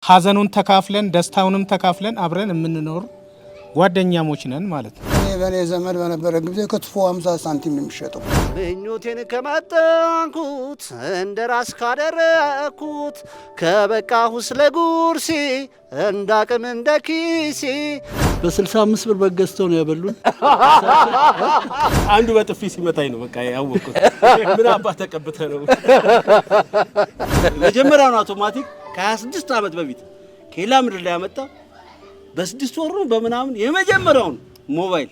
ሀዘኑን ተካፍለን ደስታውንም ተካፍለን አብረን የምንኖር ጓደኛሞች ነን ማለት ነው። በኔ ዘመድ በነበረ ጊዜ ክትፎ 50 ሳንቲም የሚሸጠው ምኞቴን ከማጠንኩት እንደራስ ካደረኩት ከበቃሁ ስለጉርሲ እንዳቅም እንደኪሲ በ65 ብር በገዝተው ነው ያበሉን። አንዱ በጥፊ ሲመታኝ ነው በቃ ያወቁት። ምን አባ ተቀብተ ነው መጀመሪያው አውቶማቲክ ከ26 ዓመት በፊት ከሌላ ምድር ላይ ያመጣ በ6 ወር ነው በመናምን የመጀመሪያውን ሞባይል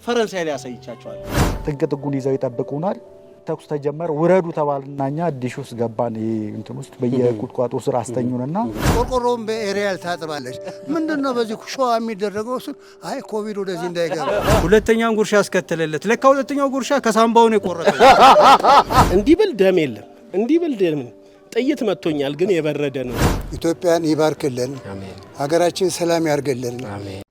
ፈረንሳይ ላይ ያሳይቻቸዋል። ጥግ ጥጉን ይዘው ይጠብቁናል። ተኩስ ተጀመረ። ውረዱ ተባልናኛ ዲሽ ውስጥ ገባን። እንትን ውስጥ በየቁጥቋጦ ስር አስተኙንና ቆርቆሮም በኤሪያል ታጥባለች። ምንድነው በዚህ ሸዋ የሚደረገው? እሱ አይ ኮቪድ ወደዚህ እንዳይገባ ሁለተኛውን ጉርሻ ያስከተለለት ለካ ሁለተኛው ጉርሻ ከሳምባው ነው የቆረጠው። እንዲብል ደም የለም እንዲብል ደም ጥይት መጥቶኛል ግን የበረደ ነው። ኢትዮጵያን ይባርክልን። አሜን። ሀገራችን ሰላም ያርግልን። አሜን።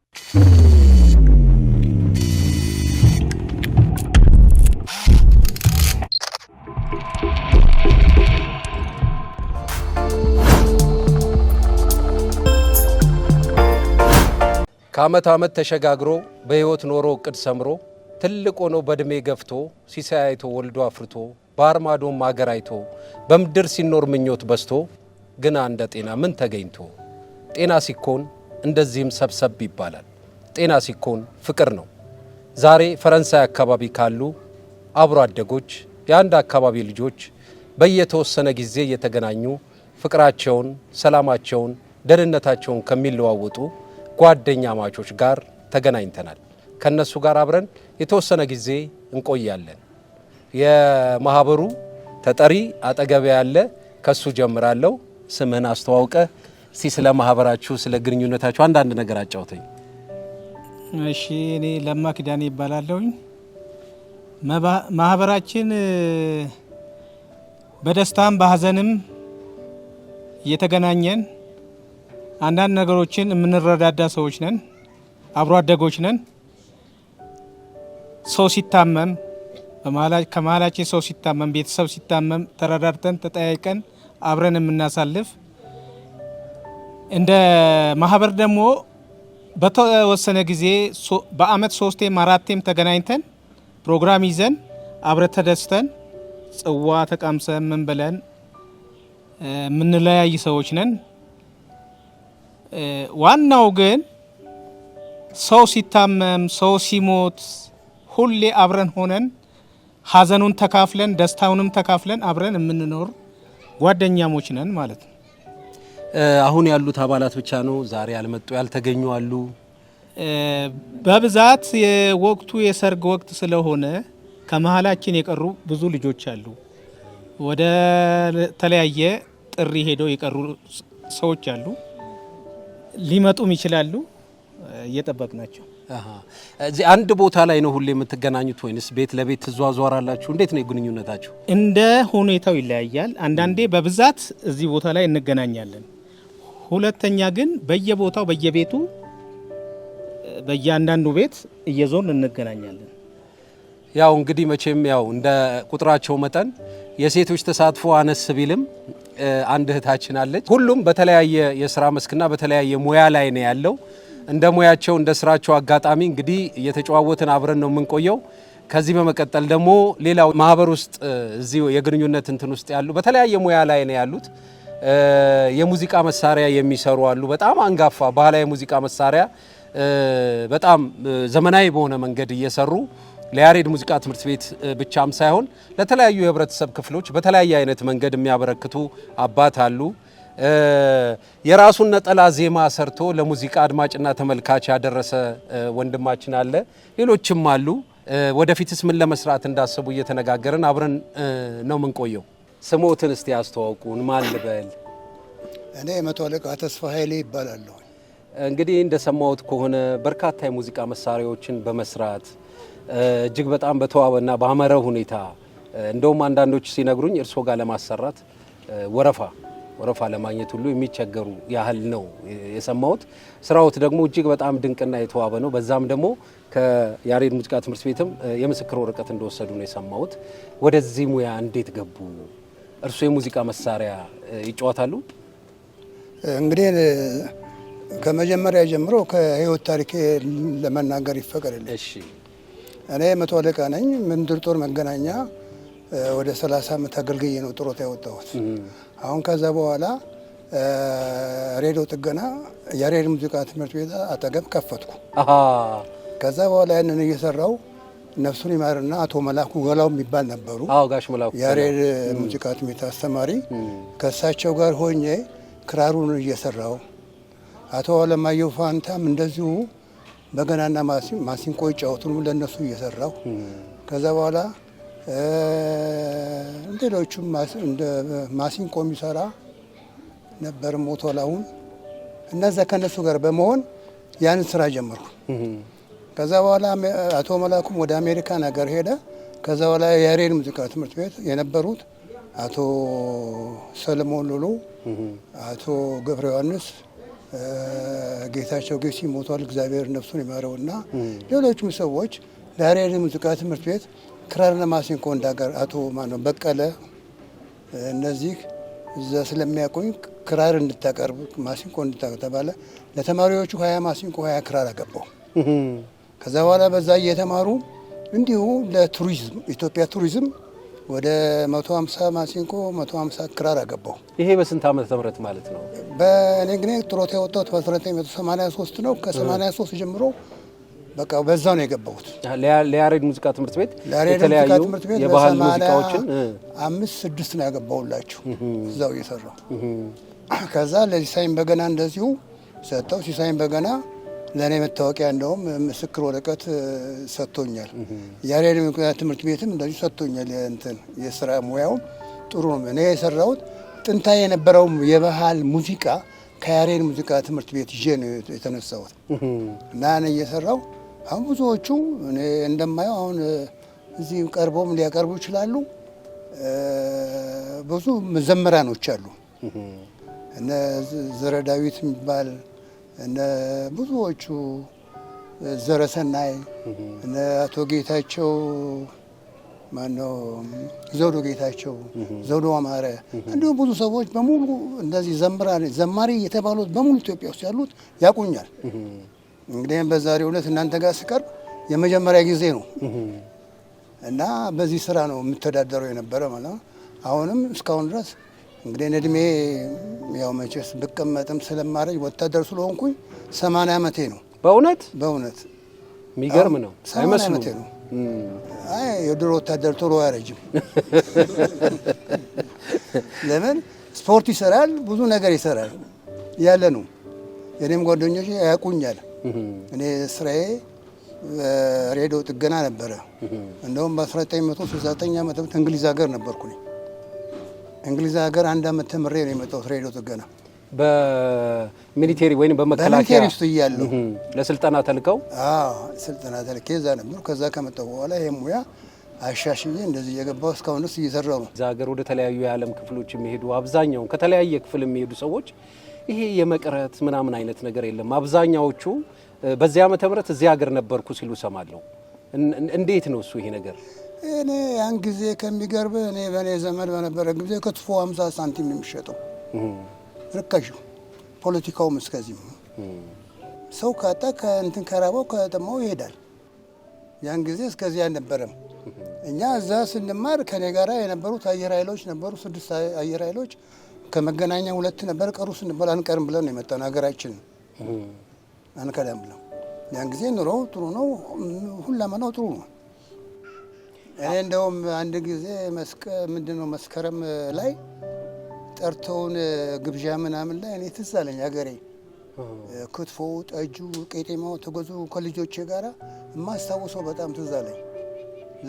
ከዓመት ዓመት ተሸጋግሮ በሕይወት ኖሮ እቅድ ሰምሮ ትልቅ ሆኖ በእድሜ ገፍቶ ሲሳይ አይቶ ወልዶ አፍርቶ ባህር ማዶም አገር አይቶ በምድር ሲኖር ምኞት በስቶ ግና እንደ ጤና ምን ተገኝቶ ጤና ሲኮን እንደዚህም ሰብሰብ ይባላል። ጤና ሲኮን ፍቅር ነው። ዛሬ ፈረንሳይ አካባቢ ካሉ አብሮ አደጎች የአንድ አካባቢ ልጆች በየተወሰነ ጊዜ እየተገናኙ ፍቅራቸውን፣ ሰላማቸውን፣ ደህንነታቸውን ከሚለዋወጡ ጓደኛ ማቾች ጋር ተገናኝተናል። ከነሱ ጋር አብረን የተወሰነ ጊዜ እንቆያለን። የማህበሩ ተጠሪ አጠገብ ያለ ከሱ ጀምራለሁ። ስምህን አስተዋውቀ እስቲ ስለ ማህበራችሁ ስለ ግንኙነታችሁ አንዳንድ ነገር አጫውተኝ። እሺ፣ እኔ ለማ ኪዳኔ ይባላለሁኝ። ማህበራችን በደስታም በሀዘንም እየተገናኘን አንዳንድ ነገሮችን የምንረዳዳ ሰዎች ነን። አብሮ አደጎች ነን። ሰው ሲታመም ከመሀላችን ሰው ሲታመም ቤተሰብ ሲታመም ተረዳድተን ተጠያይቀን አብረን የምናሳልፍ እንደ ማህበር ደግሞ በተወሰነ ጊዜ በአመት 3ቴም 4ቴም ተገናኝተን ፕሮግራም ይዘን አብረን ተደስተን ጽዋ ተቃምሰን ምን ብለን የምንለያይ ሰዎች ነን። ዋናው ግን ሰው ሲታመም ሰው ሲሞት ሁሌ አብረን ሆነን ሀዘኑን ተካፍለን ደስታውንም ተካፍለን አብረን የምንኖር ጓደኛሞች ነን ማለት ነው። አሁን ያሉት አባላት ብቻ ነው? ዛሬ ያልመጡ ያልተገኙ አሉ? በብዛት የወቅቱ የሰርግ ወቅት ስለሆነ ከመሀላችን የቀሩ ብዙ ልጆች አሉ። ወደ ተለያየ ጥሪ ሄደው የቀሩ ሰዎች አሉ። ሊመጡም ይችላሉ። እየጠበቅናቸው። እዚህ አንድ ቦታ ላይ ነው ሁሌ የምትገናኙት ወይንስ ቤት ለቤት ትዟዟራላችሁ? እንዴት ነው ግንኙነታችሁ? እንደ ሁኔታው ይለያያል። አንዳንዴ በብዛት እዚህ ቦታ ላይ እንገናኛለን። ሁለተኛ ግን በየቦታው በየቤቱ በእያንዳንዱ ቤት እየዞን እንገናኛለን። ያው እንግዲህ መቼም ያው እንደ ቁጥራቸው መጠን የሴቶች ተሳትፎ አነስ ቢልም አንድ እህታችን አለች። ሁሉም በተለያየ የስራ መስክና በተለያየ ሙያ ላይ ነው ያለው። እንደ ሙያቸው እንደ ስራቸው አጋጣሚ እንግዲህ እየተጨዋወትን አብረን ነው የምንቆየው። ከዚህ በመቀጠል ደግሞ ሌላው ማህበር ውስጥ እዚህ የግንኙነት እንትን ውስጥ ያሉ በተለያየ ሙያ ላይ ነው ያሉት። የሙዚቃ መሳሪያ የሚሰሩ አሉ። በጣም አንጋፋ ባህላዊ ሙዚቃ መሳሪያ በጣም ዘመናዊ በሆነ መንገድ እየሰሩ ለያሬድ ሙዚቃ ትምህርት ቤት ብቻም ሳይሆን ለተለያዩ የህብረተሰብ ክፍሎች በተለያየ አይነት መንገድ የሚያበረክቱ አባት አሉ። የራሱን ነጠላ ዜማ ሰርቶ ለሙዚቃ አድማጭና ተመልካች ያደረሰ ወንድማችን አለ። ሌሎችም አሉ። ወደፊትስ ምን ለመስራት እንዳሰቡ እየተነጋገርን አብረን ነው የምንቆየው። ስሞትን እስቲ አስተዋውቁን። ማን ልበል? እኔ መቶ አለቃ ተስፋ ኃይሌ ይባላለሁ። እንግዲህ እንደሰማሁት ከሆነ በርካታ የሙዚቃ መሳሪያዎችን በመስራት እጅግ በጣም በተዋበና ባመረ ሁኔታ እንደውም አንዳንዶች ሲነግሩኝ እርሶ ጋር ለማሰራት ወረፋ ለማግኘት ሁሉ የሚቸገሩ ያህል ነው የሰማሁት። ስራዎት ደግሞ እጅግ በጣም ድንቅና የተዋበ ነው። በዛም ደግሞ ከያሬድ ሙዚቃ ትምህርት ቤትም የምስክር ወረቀት እንደወሰዱ ነው የሰማሁት። ወደዚህ ሙያ እንዴት ገቡ? እርሶ የሙዚቃ መሳሪያ ይጫወታሉ? እንግዲህ ከመጀመሪያ ጀምሮ ከህይወት ታሪኬ ለመናገር ይፈቀድልኝ። እሺ እኔ 100 አለቃ ነኝ። ምንድር ጦር መገናኛ ወደ 30 ዓመት አገልግዬ ነው ጡረታ የወጣሁት። አሁን ከዛ በኋላ ሬዲዮ ጥገና የሬዲዮ ሙዚቃ ትምህርት ቤት አጠገብ ከፈትኩ። ከዛ በኋላ ያንን እየሰራው ነፍሱን ይማርና አቶ መላኩ ገላው የሚባል ነበሩ። አዎ ጋሽ መላኩ የሬዲዮ ሙዚቃ ትምህርት አስተማሪ። ከእሳቸው ጋር ሆኜ ክራሩን እየሰራው አቶ አለማየሁ ፋንታም እንደዚሁ በገናና ማሲንቆ ይጫወቱ ለነሱ እየሰራው ከዛ በኋላ ሌሎቹም እንደ ማሲንቆ የሚሰራ ነበር ሞቶላውን እነዛ ከነሱ ጋር በመሆን ያን ስራ ጀመርኩ። ከዛ በኋላ አቶ መላኩም ወደ አሜሪካን ሀገር ሄደ። ከዛ በኋላ የሬዲዮ ሙዚቃ ትምህርት ቤት የነበሩት አቶ ሰለሞን ሉሉ፣ አቶ ገብረ ዮሐንስ፣ ጌታቸው ጌሲ ሞቷል፣ እግዚአብሔር ነፍሱን ይማረውና ሌሎችም ሰዎች ለሬዲዮ ሙዚቃ ትምህርት ቤት ክራርና ማሲንቆ እንዳገር አቶ ማነው በቀለ እነዚህ እዛ ስለሚያቆኝ ክራር እንድታቀርብ ማሲንቆ እንድታቀርብ ተባለ። ለተማሪዎቹ 20 ማሲንቆ 20 ክራር አገባው። ከዛ በኋላ በዛ እየተማሩ እንዲሁ ለቱሪዝም ኢትዮጵያ ቱሪዝም ወደ 150 ማሲንቆ 150 ክራር አገባው። ይሄ በስንት ዓመተ ምህረት ማለት ነው? በእኔ ግን ጡረታ የወጣሁት በ1983 ነው። ከ83 ጀምሮ በቃ በዛው ነው የገባሁት። ለያሬድ ሙዚቃ ትምህርት ቤት የተለያዩ የባህል ሙዚቃዎችን 5-6 ነው ያገባውላችሁ እዛው እየሰራው። ከዛ ለሲሳይን በገና እንደዚሁ ሰጠው። ሲሳይን በገና ለእኔ መታወቂያ እንደውም ምስክር ወረቀት ሰጥቶኛል። ያሬድ ሙዚቃ ትምህርት ቤትም እንደዚሁ ሰጥቶኛል። እንትን የስራ ሙያው ጥሩ ነው። እኔ የሰራሁት ጥንታዊ የነበረው የባህል ሙዚቃ ከያሬድ ሙዚቃ ትምህርት ቤት ይዤ ነው የተነሳሁት እና እኔ እየሰራው አሁን ብዙዎቹ እኔ እንደማየው አሁን እዚህ ቀርቦም ሊያቀርቡ ይችላሉ። ብዙ መዘምራኖች አሉ። እነ ዘረዳዊት የሚባል እነ ብዙዎቹ ዘረሰናይ እነ አቶ ጌታቸው ማነው ዘውዶ ጌታቸው ዘውዶ አማረ እንዲሁም ብዙ ሰዎች በሙሉ እንደዚህ ዘማሪ የተባሉት በሙሉ ኢትዮጵያ ውስጥ ያሉት ያቁኛል። እንግዲህ በዛሬው ዕለት እናንተ ጋር ስቀርብ የመጀመሪያ ጊዜ ነው እና በዚህ ስራ ነው የምተዳደረው የነበረ ማለት ነው። አሁንም እስካሁን ድረስ እንግዲህ እድሜ ያው መቼስ ብቀመጥም ስለማረጅ ወታደር ስለሆንኩኝ 80 ዓመቴ ነው። በእውነት የሚገርም ነው። 80 ዓመቴ ነው። አይ የድሮ ወታደር ቶሎ አያረጅም። ለምን ስፖርት ይሰራል፣ ብዙ ነገር ይሰራል ያለ ነው። የኔም ጓደኞች ያውቁኛል። እኔ ስራዬ ሬዲዮ ጥገና ነበረ። እንደውም በ1969 ዓመተ ምህረት እንግሊዝ ሀገር ነበርኩኝ። እንግሊዝ ሀገር 1 ዓመት ተምሬ ነው የመጣሁት ሬዲዮ ጥገና በሚሊቴሪ ወይም በመከላከያ ውስጥ እያለሁ ለስልጠና ተልከው። ስልጠና ተልኬ እዛ ነበሩ። ከዛ ከመጣሁ በኋላ ይሄ ሙያ አሻሽዬ እንደዚህ እየገባሁ እስካሁን ድረስ እየሰራሁ ነው። እዛ ሀገር ወደ ተለያዩ የዓለም ክፍሎች የሚሄዱ አብዛኛውን ከተለያየ ክፍል የሚሄዱ ሰዎች ይሄ የመቅረት ምናምን አይነት ነገር የለም። አብዛኛዎቹ በዚህ ዓመተ ምህረት እዚህ ሀገር ነበርኩ ሲሉ ሰማለሁ። እንዴት ነው እሱ ይሄ ነገር? እኔ ያን ጊዜ ከሚገርብ እኔ በእኔ ዘመን በነበረ ጊዜ ክትፎ 50 ሳንቲም ነው የሚሸጠው ርካሽ። ፖለቲካውም እስከዚህ ሰው ካጣ ከእንትን ከራበው ከጠማው ይሄዳል። ያን ጊዜ እስከዚህ አልነበረም። እኛ እዛ ስንማር ከኔ ጋራ የነበሩት አየር ኃይሎች ነበሩ። 6 አየር ኃይሎች ከመገናኛ 2 ነበር። ቀሩ ስንባል አንቀርም ብለን ነው የመጣን። ሀገራችን አንከዳም ብለን ያን ጊዜ ኑሮው ጥሩ ነው፣ ሁለመናው ጥሩ ነው። እኔ እንደውም አንድ ጊዜ ምንድነው መስከረም ላይ ጠርተውን ግብዣ ምናምን ላይ እኔ ትዝ አለኝ ሀገሬ። ክትፎ፣ ጠጁ፣ ቄጤማው ተገዙ ከልጆቼ ጋራ የማስታውሰው በጣም ትዝ አለኝ።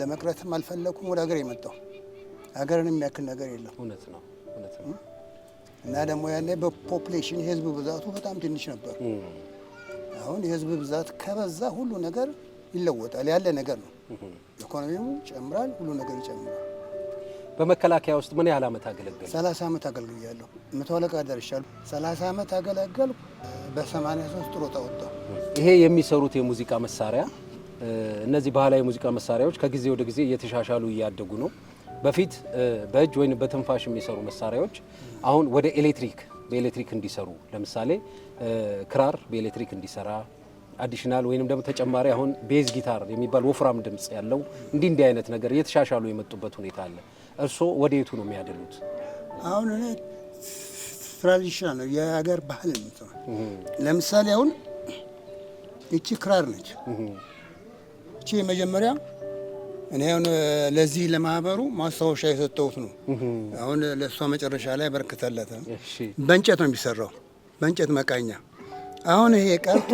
ለመቅረትም አልፈለኩም። ወደ ሀገር የመጣው ሀገርን የሚያክል ነገር የለም። እውነት ነው። እና ደግሞ ያኔ በፖፕሌሽን የህዝብ ብዛቱ በጣም ትንሽ ነበር። አሁን የህዝብ ብዛት ከበዛ ሁሉ ነገር ይለወጣል። ያለ ነገር ነው። ኢኮኖሚው ይጨምራል፣ ሁሉ ነገር ይጨምራል። በመከላከያ ውስጥ ምን ያህል ዓመት አገለገሉ? 30 ዓመት አገልግያለሁ። 100 አለቃ ደርሻለሁ። 30 ዓመት አገለገልኩ። በ83 ጡረታ ወጣሁ። ይሄ የሚሰሩት የሙዚቃ መሳሪያ እነዚህ ባህላዊ ሙዚቃ መሳሪያዎች ከጊዜ ወደ ጊዜ እየተሻሻሉ እያደጉ ነው። በፊት በእጅ ወይም በትንፋሽ የሚሰሩ መሳሪያዎች አሁን ወደ ኤሌክትሪክ በኤሌክትሪክ እንዲሰሩ ለምሳሌ ክራር በኤሌክትሪክ እንዲሰራ አዲሽናል ወይንም ደግሞ ተጨማሪ አሁን ቤዝ ጊታር የሚባል ወፍራም ድምጽ ያለው እንዲህ አይነት ነገር እየተሻሻሉ የመጡበት ሁኔታ አለ። እርስዎ ወዴቱ ነው የሚያደሉት? አሁን እኔ ትራዲሽናል ነው የሀገር ባህል ነው። ለምሳሌ አሁን እቺ ክራር ነች። እቺ የመጀመሪያ እኔ አሁን ለዚህ ለማህበሩ ማስታወሻ የሰጠሁት ነው። አሁን ለእሷ መጨረሻ ላይ በርክተለት በእንጨት ነው የሚሰራው፣ በእንጨት መቃኛ። አሁን ይሄ ቀርቶ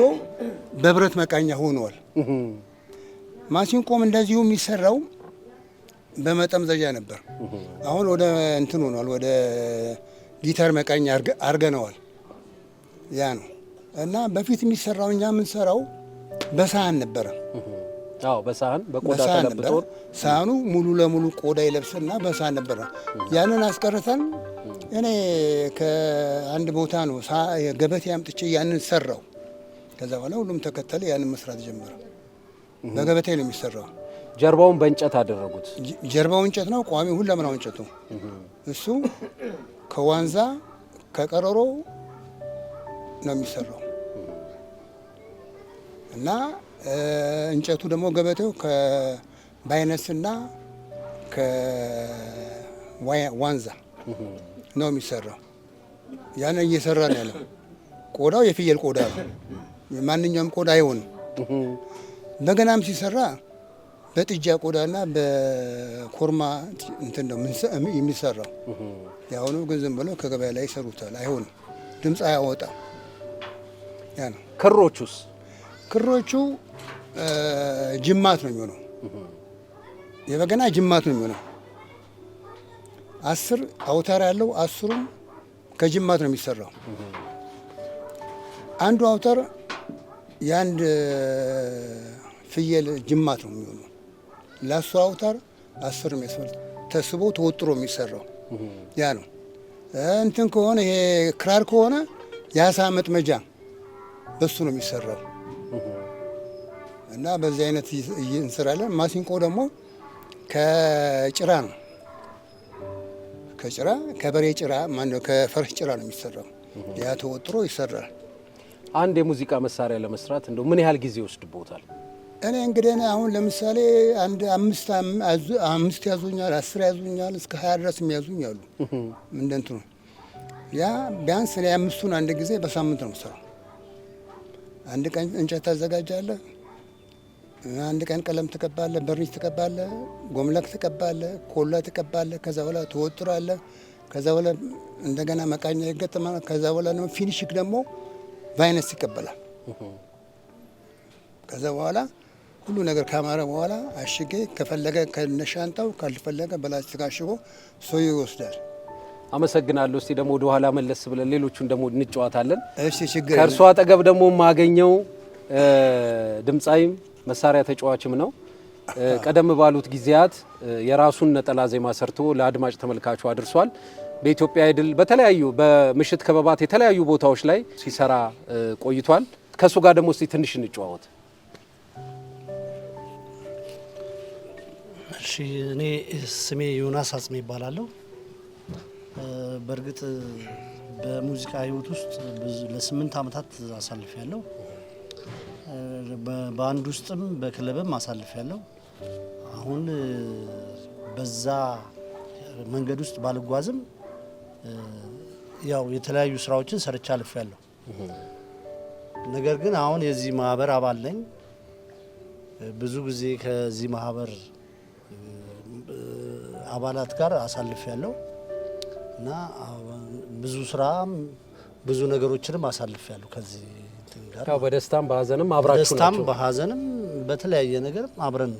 በብረት መቃኛ ሆኗል። ማሲንቆም እንደዚሁ የሚሰራው በመጠምዘዣ ነበር። አሁን ወደ እንትን ሆኗል፣ ወደ ጊታር መቃኛ አርገነዋል። ያ ነው እና በፊት የሚሰራው እኛ የምንሰራው በሳህን ነበረ። አዎ በሳህን በቆዳ ተለብጦ ሳህኑ ሙሉ ለሙሉ ቆዳ ይለብስና በሳህን ነበረ። ያንን አስቀርተን እኔ ከአንድ ቦታ ነው ገበቴ አምጥቼ ያንን ሰራው። ከዛ በኋላ ሁሉም ተከተለ፣ ያንን መስራት ጀመረ። በገበቴ ነው የሚሰራው። ጀርባውን በእንጨት አደረጉት። ጀርባው እንጨት ነው፣ ቋሚ ሁለመናው እንጨት ነው። እሱ ከዋንዛ ከቀረሮ ነው የሚሰራው እና እንጨቱ ደግሞ ገበቴው ከባይነስና ከዋንዛ ነው የሚሰራው። ያን እየሰራ ነው ያለው። ቆዳው የፍየል ቆዳ ነው፣ ማንኛውም ቆዳ አይሆንም። በገናም ሲሰራ በጥጃ ቆዳና በኮርማ እንትን ነው የሚሰራው። ያሁኑ ግን ዝም ብሎ ከገበያ ላይ ይሰሩታል፣ አይሆንም፣ ድምፅ አያወጣም። ያ ነው። ክሮቹስ? ክሮቹ ጅማት ነው የሚሆነው። የበገና ጅማት ነው የሚሆነው። 10 አውታር ያለው 10ሩም ከጅማት ነው የሚሰራው። አንዱ አውታር የአንድ ፍየል ጅማት ነው የሚሆነው። ለሱ አውታር 10 መስመር ተስቦ ተወጥሮ የሚሰራው ያ ነው። እንትን ከሆነ ይሄ ክራር ከሆነ የአሳ መጥመጃ በሱ ነው የሚሰራው እና በዚህ አይነት እንሰራለን። ማሲንቆ ደግሞ ከጭራ ነው። ከጭራ ከበሬ ጭራ ማነው ከፈረስ ጭራ ነው የሚሰራው። ያ ተወጥሮ ይሰራል። አንድ የሙዚቃ መሳሪያ ለመስራት እንደው ምን ያህል ጊዜ ይወስድብዎታል? እኔ እንግዲህ አሁን ለምሳሌ አንድ 5 ያዙኛል፣ 10 ያዙኛል፣ እስከ 20 ድረስ የሚያዙኝ አሉ። እንደንቱ ነው። ያ ቢያንስ እኔ 5ቱን አንድ ጊዜ በሳምንት ነው የምሰራው። አንድ ቀን እንጨት ታዘጋጃለህ፣ አንድ ቀን ቀለም ትቀባለህ፣ በርኒስ ትቀባለህ፣ ጎምለክ ትቀባለህ፣ ኮላ ትቀባለህ። ከዛ በኋላ ትወጥራለህ። ከዛ በኋላ እንደገና መቃኛ ይገጠማል። ከዛ በኋላ ደግሞ ፊኒሽክ ደግሞ ቫይነስ ይቀበላል። ከዛ በኋላ ሁሉ ነገር ካማረ በኋላ አሽጌ ከፈለገ ከነሻንጣው ካልፈለገ በላስቲክ አሽጎ ሰው ይወስዳል። አመሰግናለሁ። እስቲ ደግሞ ወደ ኋላ መለስ ብለን ሌሎቹን ደግሞ እንጫወታለን። እሺ ችግር ከእርሱ አጠገብ ደግሞ የማገኘው ድምጻይም መሳሪያ ተጫዋችም ነው። ቀደም ባሉት ጊዜያት የራሱን ነጠላ ዜማ ሰርቶ ለአድማጭ ተመልካቹ አድርሷል። በኢትዮጵያ አይድል በተለያዩ በምሽት ክበባት የተለያዩ ቦታዎች ላይ ሲሰራ ቆይቷል። ከሱ ጋር ደግሞ እስቲ ትንሽ እንጫወት። እሺ እኔ ስሜ ዮናስ አጽሜ ይባላለሁ። በእርግጥ በሙዚቃ ህይወት ውስጥ ለ8 ዓመታት አሳልፌያለሁ። በአንድ ውስጥም በክለብም አሳልፌያለሁ። አሁን በዛ መንገድ ውስጥ ባልጓዝም ያው የተለያዩ ስራዎችን ሰርቼ አልፌያለሁ። ነገር ግን አሁን የዚህ ማህበር አባል ነኝ። ብዙ ጊዜ ከዚህ ማህበር አባላት ጋር አሳልፌያለሁ እና ብዙ ስራም ብዙ ነገሮችንም አሳልፌያለሁ ከዚህ ጋር። ያው በደስታም በሀዘንም አብራችሁ ናችሁ። በደስታም በሀዘንም በተለያየ ነገር አብረን